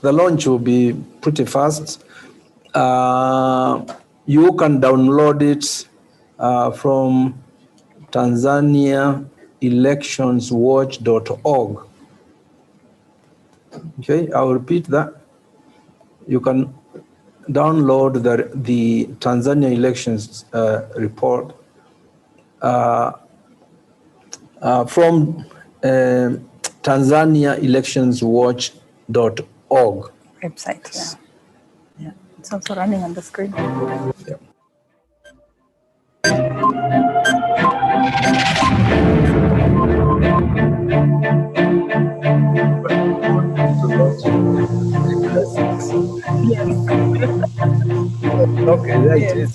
the launch will be pretty fast. You can download it from Tanzania Elections Watch.org. Okay, I'll repeat that. You can download the Tanzania Elections report from Tanzania Elections Watch.org website. Yeah, it's also running on the screen. Yeah. Okay, there it is.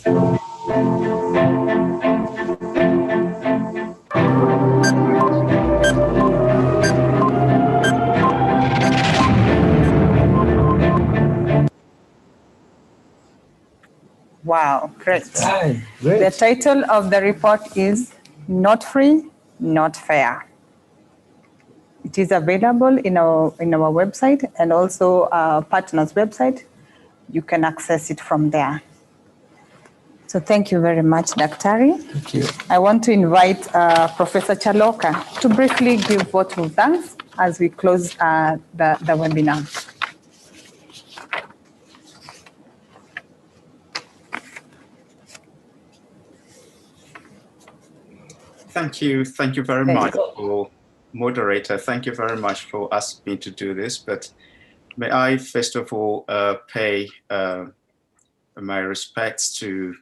Wow, great. Great. The title of the report is Not Free, Not Fair. It is available in our website and also our partner's website. You can access it from there. So thank you very much, Daktari. Thank you. I want to invite Professor Chaloka to briefly give vote of thanks as we close the webinar. Thank you very much, moderator. Thank you very much for asking me to do this. But may I first of all pay my respects to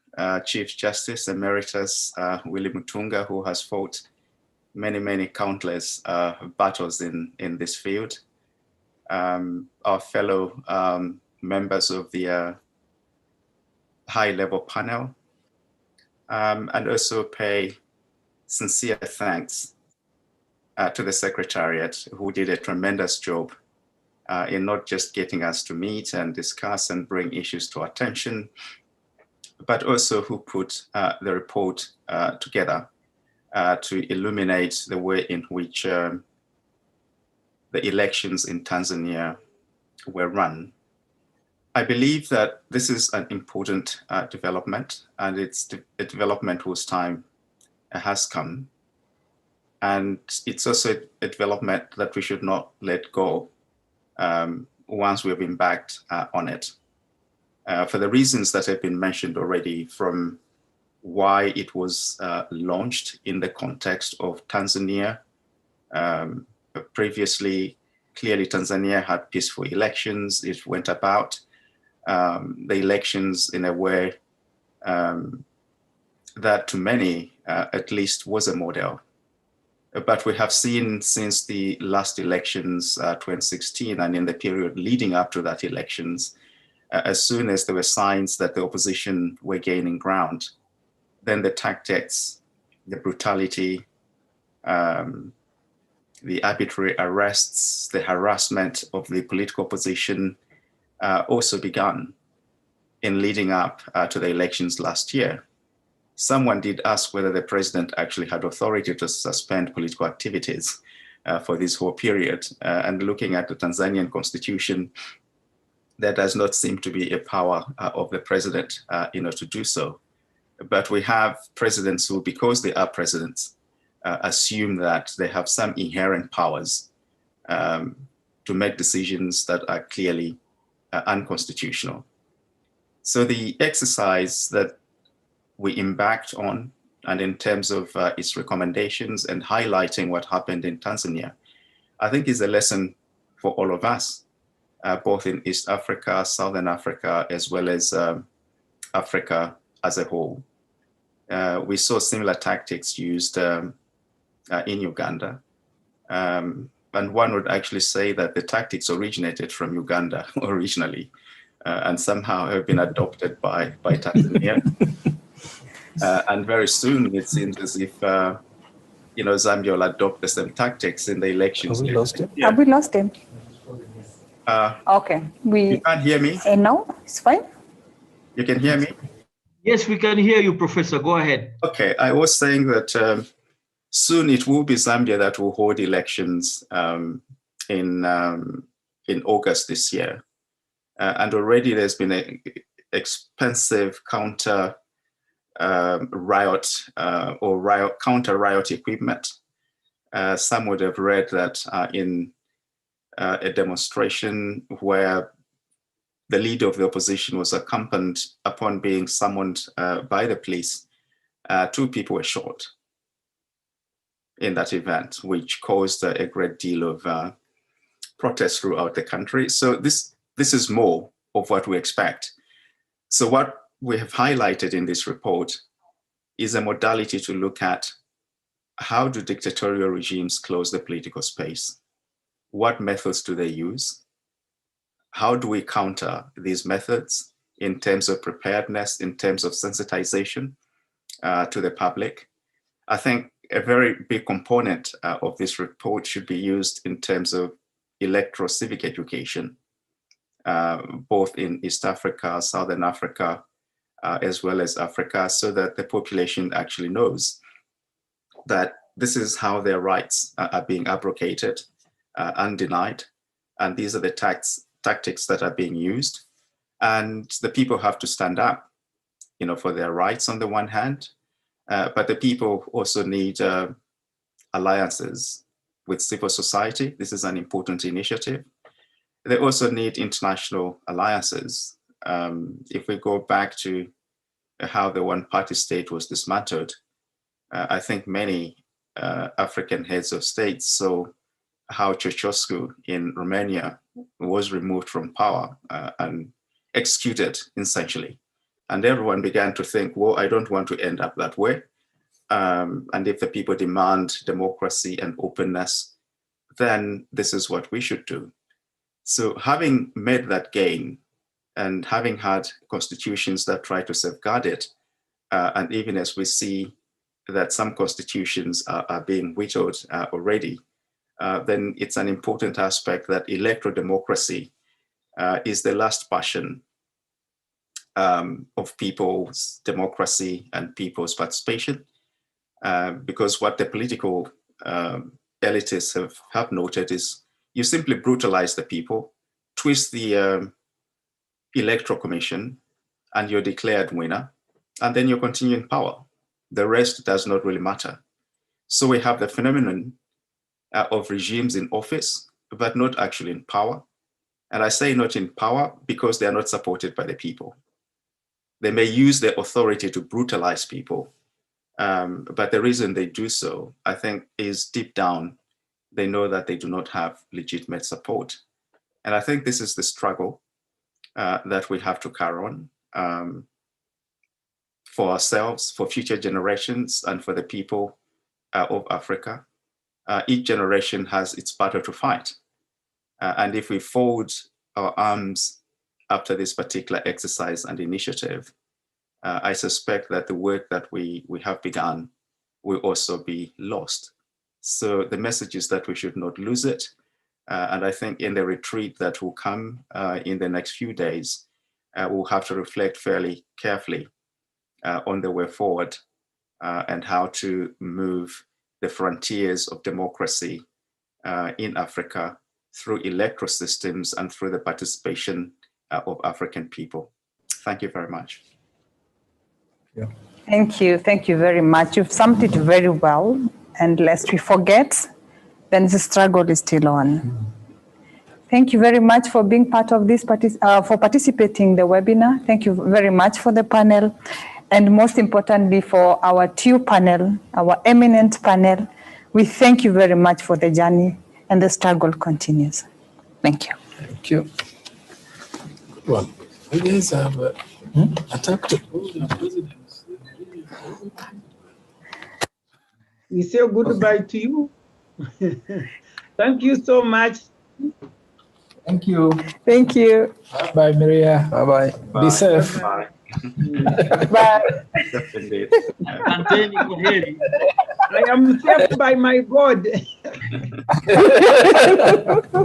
Chief Justice Emeritus Willie Motunga, who has fought many countless battles in this field. Our fellow members of the high-level panel, and also pay sincere thanks to the Secretariat, who did a tremendous job in not just getting us to meet and discuss and bring issues to attention, but also who put the report together to illuminate the way in which the elections in Tanzania were run. I believe that this is an important development, and it's a development whose time has come. And it's also a development that we should not let go once we've embarked on it. For the reasons that have been mentioned already, from why it was launched in the context of Tanzania. Previously, clearly Tanzania had peaceful elections. It went about the elections in a way that to many, at least, was a model. But we have seen since the last elections, 2016, and in the period leading up to that elections, as soon as there were signs that the opposition were gaining ground, then the tactics, the brutality, the arbitrary arrests, the harassment of the political opposition also began in leading up to the elections last year. Someone did ask whether the president actually had authority to suspend political activities for this whole period. And looking at the Tanzanian constitution, there does not seem to be a power of the president to do so. But we have presidents who, because they are presidents, assume that they have some inherent powers to make decisions that are clearly unconstitutional. So the exercise that we embarked on, and in terms of its recommendations and highlighting what happened in Tanzania, I think is a lesson for all of us, both in East Africa, Southern Africa, as well as Africa as a whole. We saw similar tactics used in Uganda. And one would actually say that the tactics originated from Uganda originally, and somehow have been adopted by Tanzania. And very soon it seems as if Zambia will adopt the same tactics in the elections. Have we lost him? Yeah. Have we lost him? Okay. You can't hear me? And now it's fine? You can hear me? Yes, we can hear you, Professor. Go ahead. Okay. I was saying that soon it will be Zambia that will hold elections in August this year. And already there's been an expensive counter riot or counter riot equipment. Some would have read that in a demonstration where the leader of the opposition was accompanied upon being summoned by the police, 2 people were shot in that event, which caused a great deal of protest throughout the country. So this is more of what we expect. So what we have highlighted in this report is a modality to look at how do dictatorial regimes close the political space? What methods do they use? How do we counter these methods in terms of preparedness, in terms of sensitization to the public? I think a very big component of this report should be used in terms of electoral civic education, both in East Africa, Southern Africa, as well as Africa, so that the population actually knows that this is how their rights are being abrogated and denied. And these are the tactics that are being used. And the people have to stand up, for their rights on the one hand, but the people also need alliances with civil society. This is an important initiative. They also need international alliances. If we go back to how the one-party state was dismantled, I think many African heads of states saw how Ceausescu in Romania was removed from power and executed essentially. And everyone began to think, well, I don't want to end up that way. And if the people demand democracy and openness, then this is what we should do. So having made that gain, And having had constitutions that try to safeguard it, and even as we see that some constitutions are being vetoed already, then it's an important aspect that electoral democracy is the last bastion of people's democracy and people's participation. Because what the political elitists have noted is you simply brutalize the people, twist the electoral commission, and you're declared winner, and then you continue in power. The rest does not really matter. So we have the phenomenon of regimes in office, but not actually in power. And I say not in power because they are not supported by the people. They may use their authority to brutalize people, but the reason they do so, I think, is deep down, they know that they do not have legitimate support. And I think this is the struggle that we have to carry on for ourselves, for future generations, and for the people of Africa. Each generation has its battle to fight. And if we fold our arms after this particular exercise and initiative, I suspect that the work that we have begun will also be lost. So the message is that we should not lose it. And I think in the retreat that will come in the next few days, we'll have to reflect fairly carefully on the way forward and how to move the frontiers of democracy in Africa through electoral systems and through the participation of African people. Thank you very much. Yeah. Thank you very much. You've summed it very well. And lest we forget, then the struggle is still on. Thank you very much for being part of this, for participating in the webinar. Thank you very much for the panel. And most importantly, for our TU panel, our eminent panel, we thank you very much for the journey, and the struggle continues. Thank you. Thank you. Well, you guys have attacked the presidents. We say goodbye to you. Thank you so much. Thank you. Thank you. Bye, Maria. Bye-bye. Be safe. Bye. Bye. Indeed. I am saved by my God.